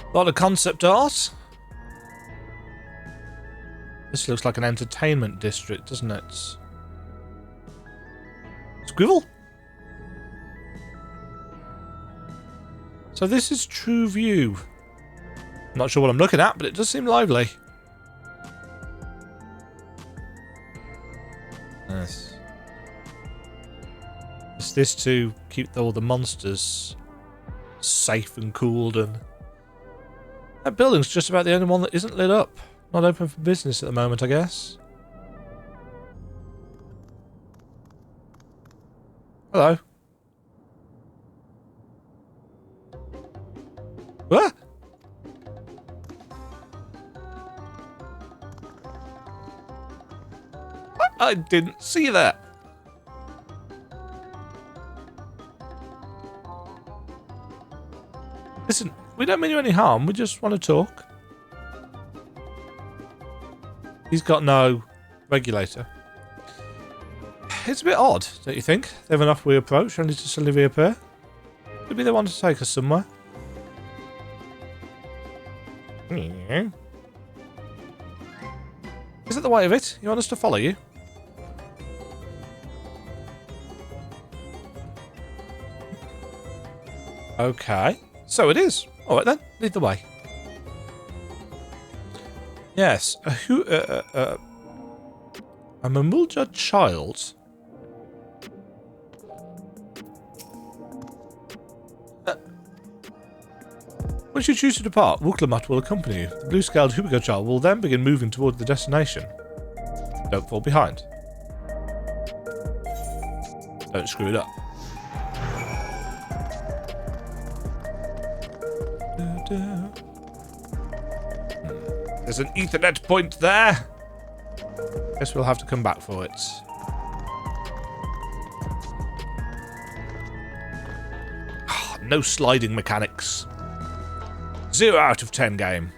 A lot of concept art. This looks like an entertainment district, doesn't it? Scribble? So this is True View. Not sure what I'm looking at, but it does seem lively. Yes. Is this to keep all the monsters safe and cooled and... That building's just about the only one that isn't lit up. Not open for business at the moment, I guess. Hello. What? I didn't see that. Listen, we don't mean you any harm. We just want to talk. He's got no regulator. It's a bit odd, don't you think? They have enough we approach, only to suddenly reappear. Maybe they want to take us somewhere. Is that the way of it? You want us to follow you? Okay. So it is. Alright then, lead the way. Yes. A Mamulja child. Once you choose to depart, Wuklamat will accompany you. The blue-scaled Hubigo child will then begin moving toward the destination. Don't fall behind. Don't screw it up. There's an Ethernet point there. Guess we'll have to come back for it. No sliding mechanics. 0 out of 10 game.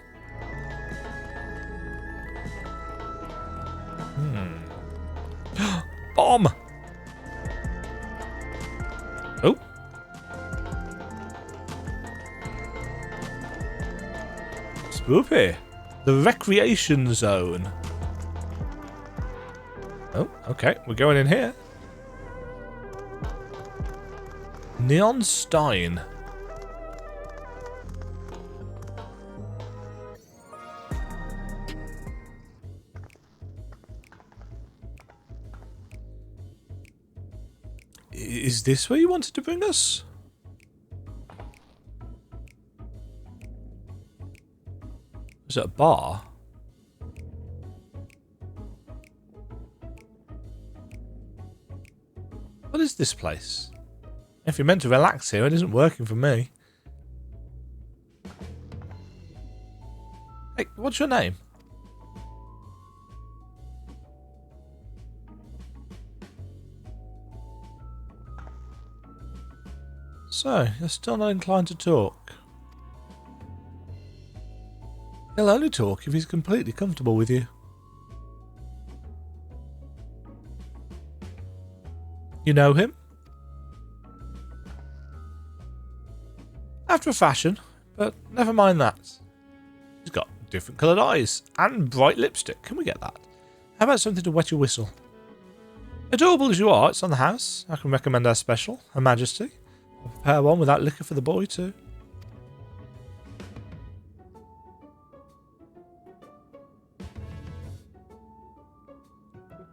Bomb! Oh. Spoopy. The recreation zone. Oh, okay. We're going in here. Neon Stein. Is this where you wanted to bring us? Is it a bar? What is this place? If you're meant to relax here, it isn't working for me. Hey, what's your name? So, you're still not inclined to talk. He'll only talk if he's completely comfortable with you. You know him? After a fashion, but never mind that. He's got different coloured eyes and bright lipstick. Can we get that? How about something to wet your whistle? Adorable as you are, it's on the house. I can recommend our special, Her Majesty. I'll prepare one without liquor for the boy too.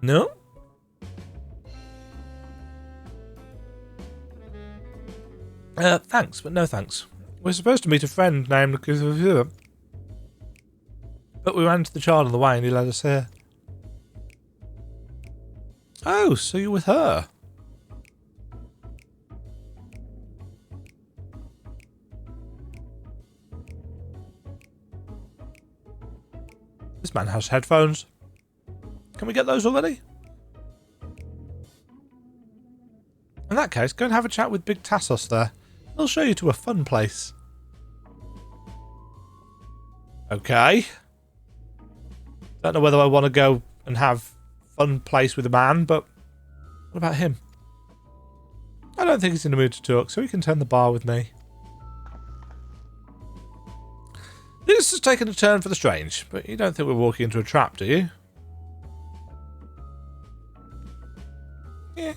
No? Thanks, but no thanks. We're supposed to meet a friend named... But we ran into the child on the way and he led us here. Oh, so you're with her. This man has headphones. Can we get those already? In that case, go and have a chat with Big Tassos there. He'll show you to a fun place. Okay. Don't know whether I want to go and have fun place with a man, but what about him? I don't think he's in the mood to talk, so he can turn the bar with me. This has taken a turn for the strange, but you don't think we're walking into a trap, do you? Yeah.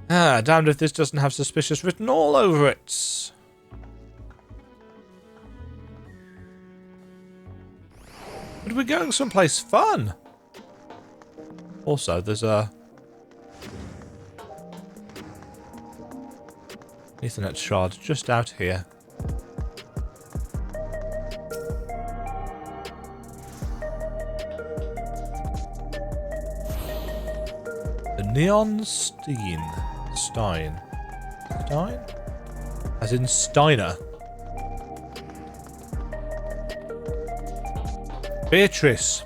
Ah, damned if this doesn't have suspicious written all over it. But we're going someplace fun. Also, there's a Ethernet shard just out here. The Neon Stein. As in Steiner. Beatrice.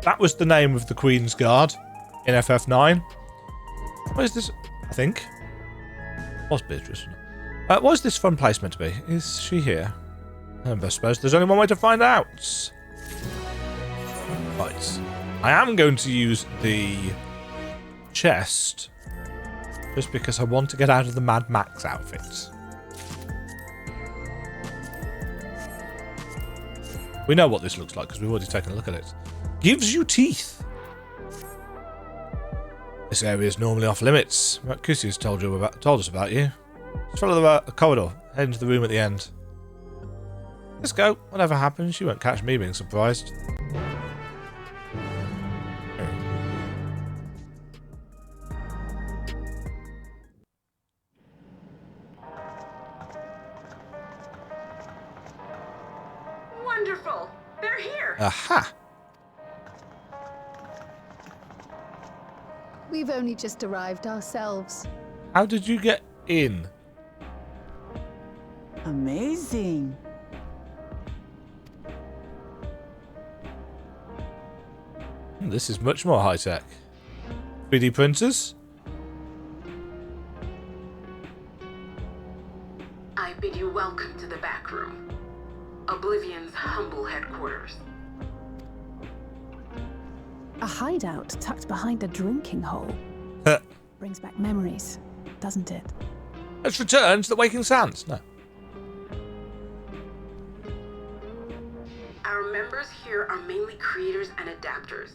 That was the name of the Queen's Guard in FF9. What is this? I think. Was Beatrice? What is this fun place meant to be? Is she here? I suppose there's only one way to find out. Right. I am going to use the chest just because I want to get out of the Mad Max outfit. We know what this looks like because we've already taken a look at it. Gives you teeth. This area is normally off limits. Cuisine has told us about you. Just follow the corridor. Head into the room at the end. Let's go. Whatever happens, you won't catch me being surprised. Wonderful. They're here. Aha! We've only just arrived ourselves. How did you get in? Amazing. This is much more high-tech. 3D printers? I bid you welcome to the back room. Oblivion's humble headquarters. A hideout tucked behind a drinking hole. Brings back memories, doesn't it? Let's return to the Waking Sands. No. Our members here are mainly creators and adapters.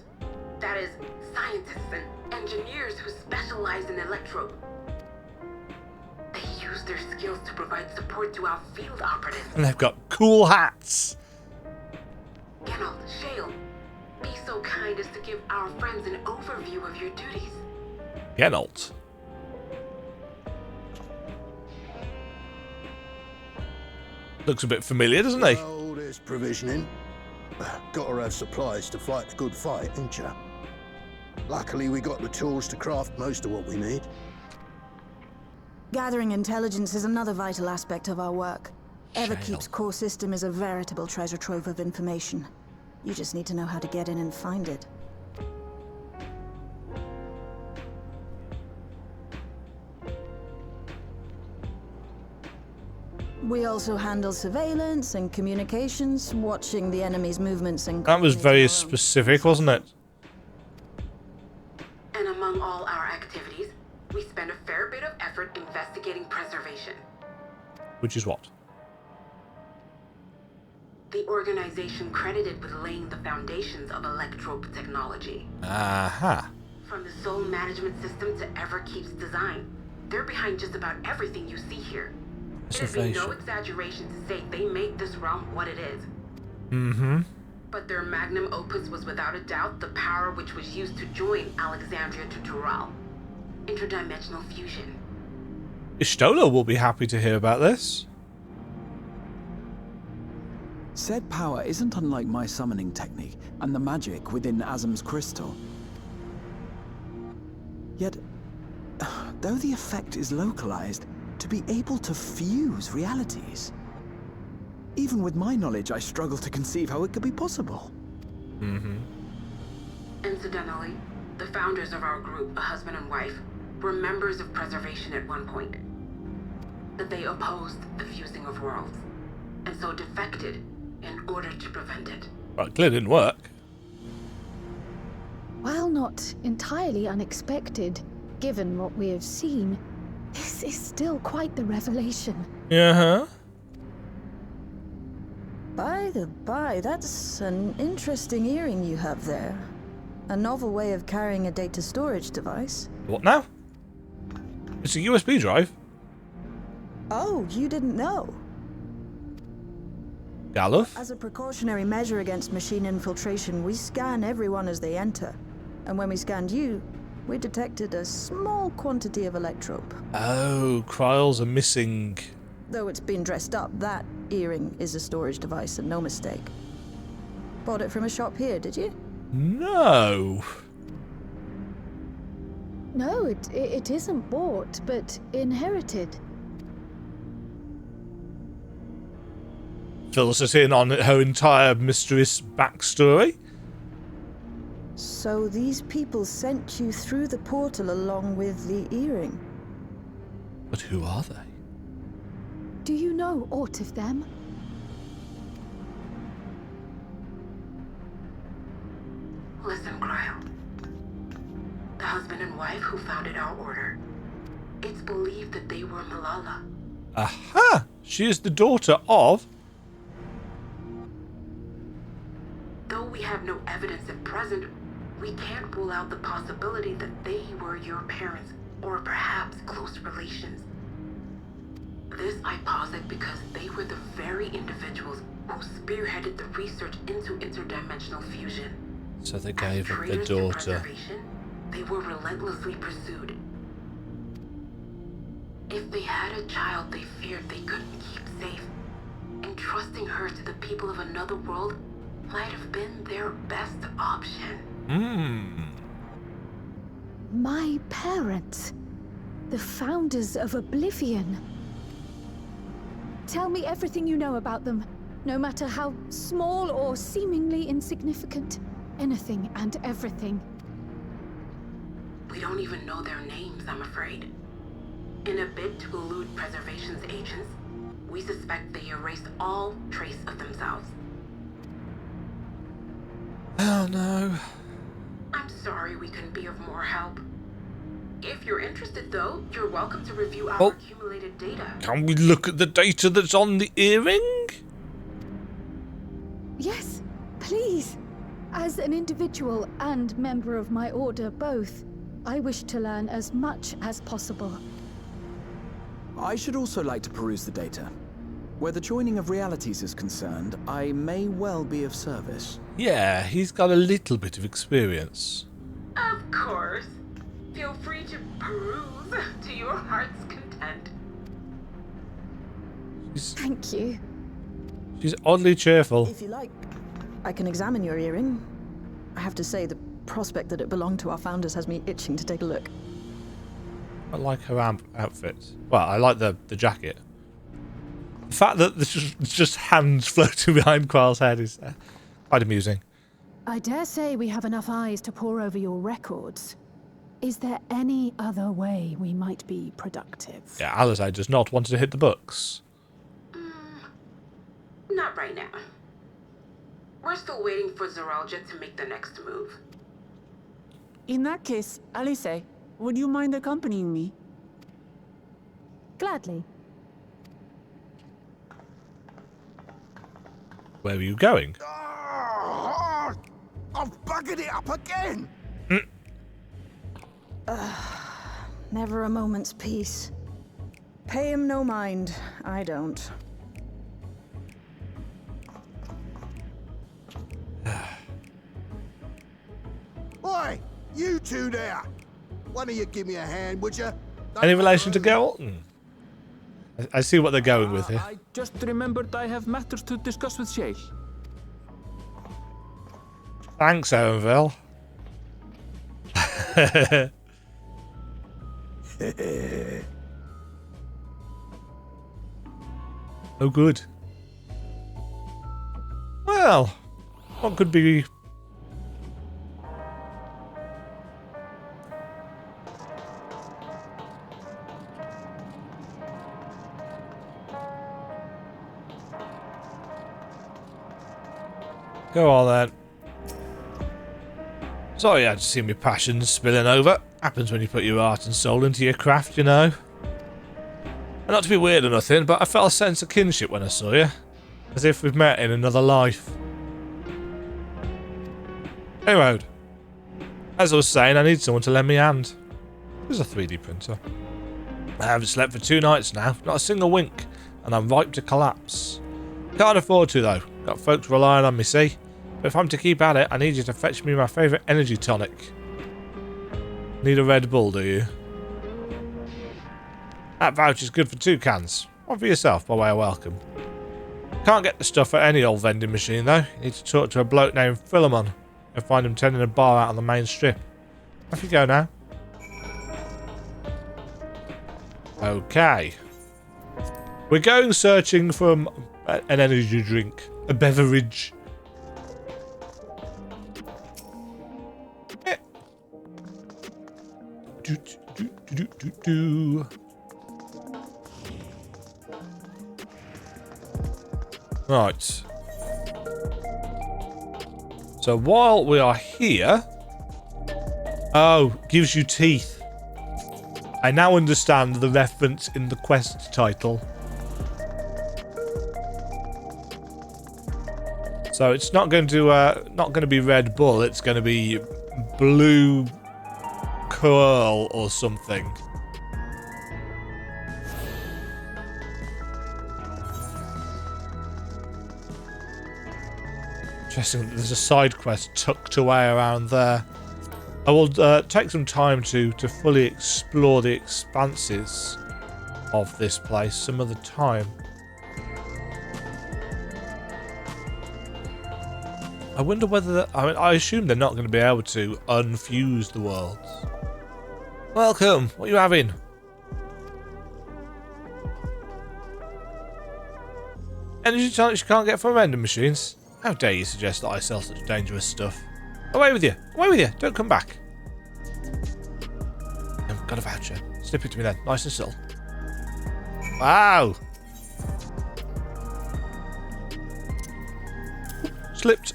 That is, scientists and engineers who specialize in electro. They use their skills to provide support to our field operatives. And they've got cool hats. Geralt, Shale, be so kind as to give our friends an overview of your duties. Geralt. Looks a bit familiar, doesn't he? Oh, there's provisioning. Gotta have supplies to fight a good fight, ain't ya? Luckily, we got the tools to craft most of what we need. Gathering intelligence is another vital aspect of our work. Everkeep's core system is a veritable treasure trove of information. You just need to know how to get in and find it. We also handle surveillance and communications, watching the enemy's movements and... That was very specific, wasn't it? And among all our activities, we spend a fair bit of effort investigating preservation. Which is what? The organization credited with laying the foundations of electrope technology. Aha. From the soul management system to Everkeep's design, they're behind just about everything you see here. It would be no exaggeration to say they made this realm what it is. Mm-hmm. But their magnum opus was without a doubt the power which was used to join Alexandria to Tural. Interdimensional fusion. Ishtola will be happy to hear about this. Said power isn't unlike my summoning technique and the magic within Azam's crystal. Yet, though the effect is localized, to be able to fuse realities. Even with my knowledge, I struggle to conceive how it could be possible. Incidentally, the founders of our group, a husband and wife, were members of Preservation at one point. But they opposed the fusing of worlds, and so defected in order to prevent it. Well, it clearly didn't work. While not entirely unexpected, given what we have seen, this is still quite the revelation. Uh-huh. By the by, that's an interesting earring you have there. A novel way of carrying a data storage device. What now? It's a USB drive. Oh, you didn't know? Galuf? As a precautionary measure against machine infiltration, we scan everyone as they enter. And when we scanned you, we detected a small quantity of electrope. Oh, Kryles are missing. Though it's been dressed up, that earring is a storage device and no mistake. Bought it from a shop here, did you? No. No, it isn't bought, but inherited. Fills us in on her entire mysterious backstory. So these people sent you through the portal along with the earring? But who are they? Do you know aught of them? Listen, Cryle. The husband and wife who founded our order. It's believed that they were Malala. Aha! She is the daughter of... Though we have no evidence at present, we can't rule out the possibility that they were your parents, or perhaps close relations. This I posit because they were the very individuals who spearheaded the research into interdimensional fusion. So they gave up their Traitors to daughter. preservation, they were relentlessly pursued. If they had a child they feared they couldn't keep safe, entrusting her to the people of another world might have been their best option. My parents. The founders of Oblivion. Tell me everything you know about them, no matter how small or seemingly insignificant. Anything and everything. We don't even know their names, I'm afraid. In a bid to elude Preservation's agents, we suspect they erased all trace of themselves. Oh no. I'm sorry we couldn't be of more help. If you're interested, though, you're welcome to review our accumulated data. Can we look at the data that's on the earring? Yes, please. As an individual and member of my order both, I wish to learn as much as possible. I should also like to peruse the data. Where the joining of realities is concerned, I may well be of service. Yeah, he's got a little bit of experience. Of course. Feel free to peruse to your heart's content. Thank you. She's oddly cheerful. If you like, I can examine your earring. I have to say, the prospect that it belonged to our founders has me itching to take a look. I like her outfit. Well, I like the jacket. The fact that there's just hands floating behind Kryle's head is quite amusing. I dare say we have enough eyes to pore over your records. Is there any other way we might be productive? Yeah, Alizé does not want to hit the books. Not right now. We're still waiting for Zoralja to make the next move. In that case, Alice, would you mind accompanying me? Gladly. Where are you going? I've buggered it up again! Never a moment's peace. Pay him no mind. I don't. Oi! You two there! One of you give me a hand, would you? Any relation to Geralt? I see what they're going with here. I just remembered I have matters to discuss with Shay. Thanks, Owenville. Oh, good. Well, what could be... Go on then. Sorry I had to see my passions spilling over. Happens when you put your heart and soul into your craft, you know. And not to be weird or nothing, but I felt a sense of kinship when I saw you. As if we've met in another life. Anyway, as I was saying, I need someone to lend me a hand. There's a 3D printer. I haven't slept for 2 nights now, not a single wink, and I'm ripe to collapse. Can't afford to though, got folks relying on me, see? But if I'm to keep at it, I need you to fetch me my favourite energy tonic. Need a Red Bull, do you? That voucher's good for 2 cans. One for yourself by way of welcome. Can't get the stuff at any old vending machine though. You need to talk to a bloke named Philemon. You'll find him tending a bar out on the main strip. Off you go now. Okay. We're going searching for an energy drink. A beverage. Right. So while we are here... Oh, gives you teeth. I now understand the reference in the quest title. So it's not going to be Red Bull, it's going to be Blue Curl or something. Interesting, there's a side quest tucked away around there. I will take some time to fully explore the expanses of this place some other time. I wonder whether... I assume they're not going to be able to unfuse the worlds. Welcome, what are you having? Energy tonics you can't get from vending machines? How dare you suggest that I sell such dangerous stuff? Away with you! Away with you! Don't come back! I've got a voucher. Slip it to me then, nice and subtle. Wow! Slipped.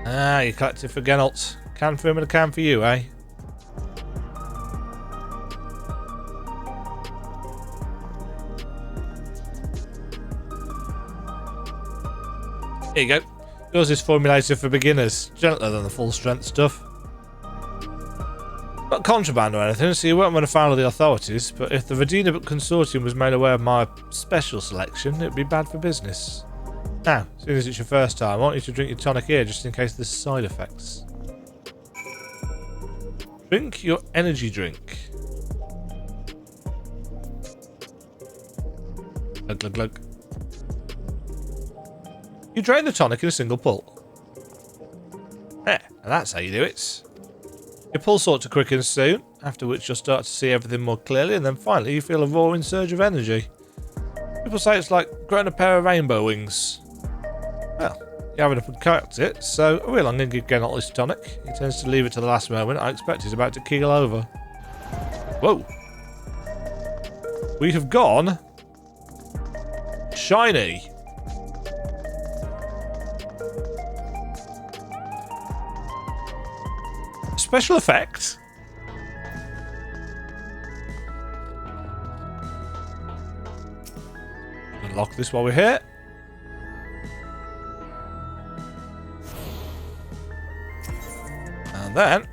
Ah, you collected for Genalt. Can for him and a can for you, eh? Here you go. Yours is formulated for beginners. Gentler than the full strength stuff. Not contraband or anything, so you won't want to follow the authorities, but if the Verdina Consortium was made aware of my special selection, it would be bad for business. Now, seeing as it's your first time, I want you to drink your tonic here just in case there's side effects. Drink your energy drink. Glug, glug, glug. You drain the tonic in a single pull. Yeah, and that's how you do it. Your pulse ought to quicken soon, after which you'll start to see everything more clearly, and then finally you feel a roaring surge of energy. People say it's like growing a pair of rainbow wings. Well, you haven't concoct it, so I will. I'm going to give Genalt this tonic. He tends to leave it to the last moment. I expect he's about to keel over. Whoa. We have gone... shiny. Special effect. Unlock this while we're here. And then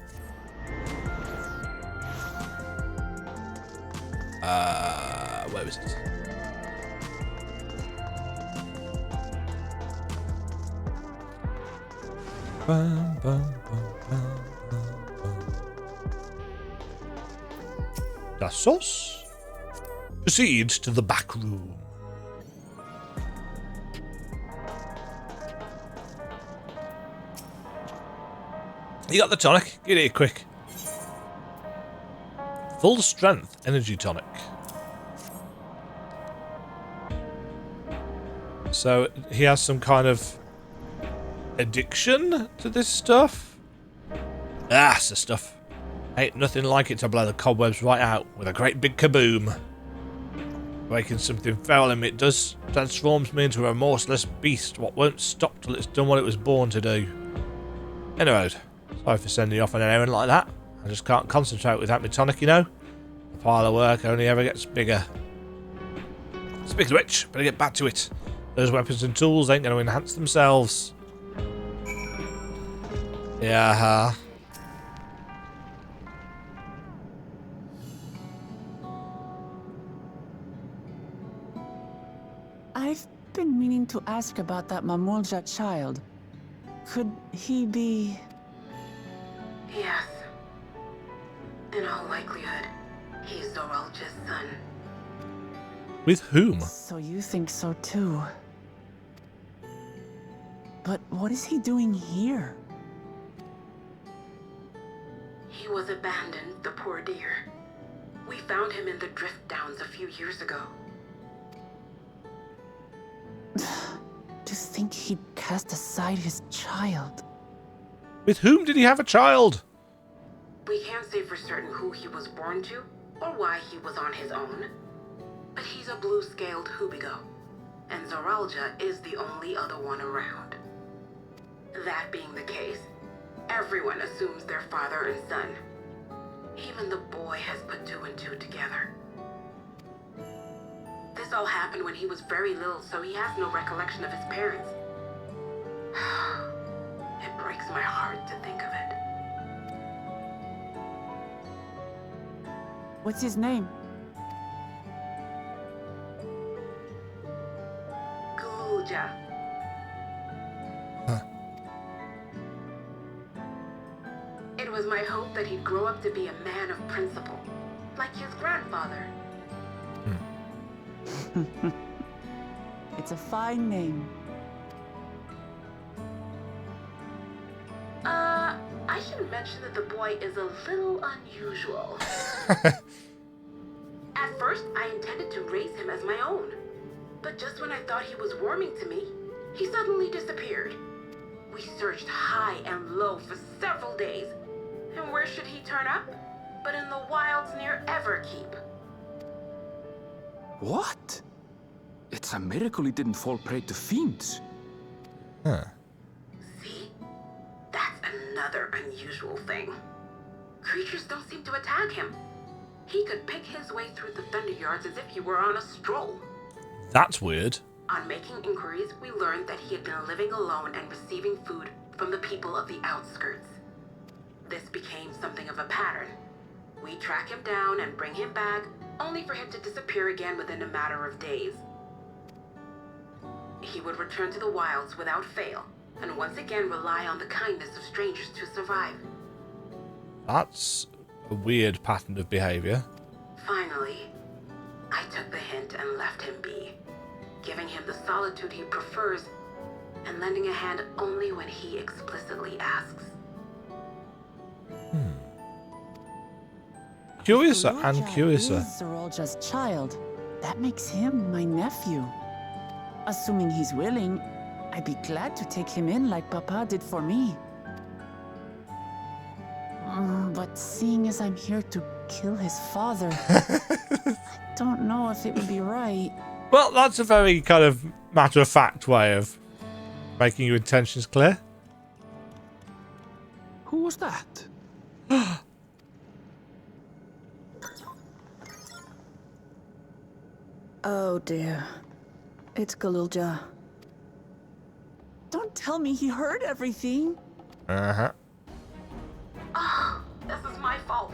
where is it? Bum, bum, bum, bum, bum, bum. That's us. Proceed to the back room. You got the tonic? Get here quick. Full strength energy tonic. So he has some kind of addiction to this stuff? That's the stuff. Ain't nothing like it to blow the cobwebs right out with a great big kaboom. Breaking something feral in me, it does. Transforms me into a remorseless beast what won't stop till it's done what it was born to do. Anyway, sorry for sending you off on an errand like that. I just can't concentrate without my tonic, you know. The pile of work only ever gets bigger. Speaking of which, better get back to it. Those weapons and tools ain't going to enhance themselves. Yeah. I've been meaning to ask about that Mamulja child. Could he be... Yes. In all likelihood, he's Zoralja's son. With whom? So you think so too. But what is he doing here? He was abandoned, the poor dear. We found him in the Drift Downs a few years ago. To think he'd cast aside his child. With whom did he have a child? We can't say for certain who he was born to, or why he was on his own. But he's a blue-scaled Hubigo, and Zoralja is the only other one around. That being the case, everyone assumes they're father and son. Even the boy has put 2 and 2 together. This all happened when he was very little, so he has no recollection of his parents. It breaks my heart to think of it. What's his name? Gulja. It was my hope that he'd grow up to be a man of principle, like his grandfather. It's a fine name. I should mention that the boy is a little unusual. At first, I intended to raise him as my own. But just when I thought he was warming to me, he suddenly disappeared. We searched high and low for several days. And where should he turn up? But in the wilds near Everkeep. What? It's a miracle he didn't fall prey to fiends. Huh. See? That's another unusual thing. Creatures don't seem to attack him. He could pick his way through the Thunderyards as if he were on a stroll. That's weird. On making inquiries, we learned that he had been living alone and receiving food from the people of the outskirts. This became something of a pattern. We track him down and bring him back, only for him to disappear again within a matter of days. He would return to the wilds without fail, and once again rely on the kindness of strangers to survive. That's a weird pattern of behaviour. Finally, I took the hint and left him be, giving him the solitude he prefers, and lending a hand only when he explicitly asks. Curiouser and Zoralja curiouser. is Zoralja's child. That makes him my nephew. Assuming he's willing, I'd be glad to take him in like Papa did for me. But seeing as I'm here to kill his father, I don't know if it would be right. Well, that's a very kind of matter-of-fact way of making your intentions clear. Who was that? Oh dear. It's Galulja. Don't tell me he heard everything. Uh-huh. Oh, this is my fault.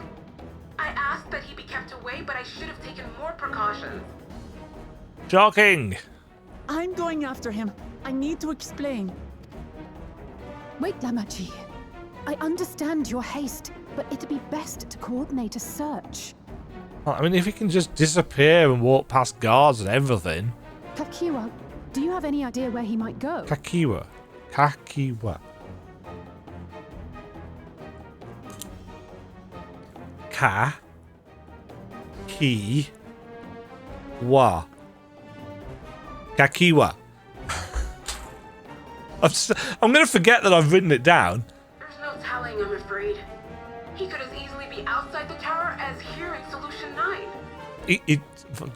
I asked that he be kept away, but I should have taken more precautions. Shocking. I'm going after him. I need to explain. Wait, Demajen. I understand your haste, but it'd be best to coordinate a search. I mean, if he can just disappear and walk past guards and everything. Kakiwa, do you have any idea where he might go? Kakiwa. Kakiwa. I'm going to forget that I've written it down. There's no telling, I'm afraid. He could as easily be outside the tower as here in Solution 9.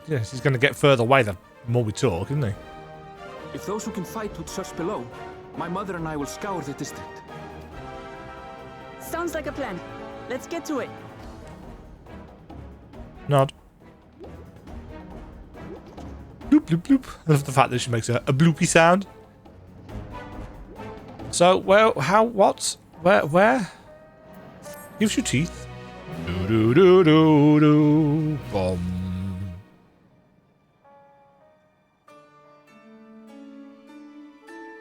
Yes, he's going to get further away the more we talk, isn't he? If those who can fight would search below, my mother and I will scour the district. Sounds like a plan. Let's get to it. Nod. Bloop, bloop, bloop. I love the fact that she makes a bloopy sound. So, where? Use your teeth. Do do do do do. Bum.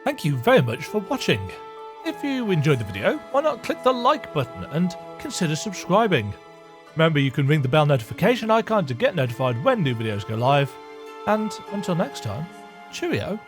Thank you very much for watching. If you enjoyed the video, why not click the like button and consider subscribing. Remember, you can ring the bell notification icon to get notified when new videos go live. And until next time, cheerio.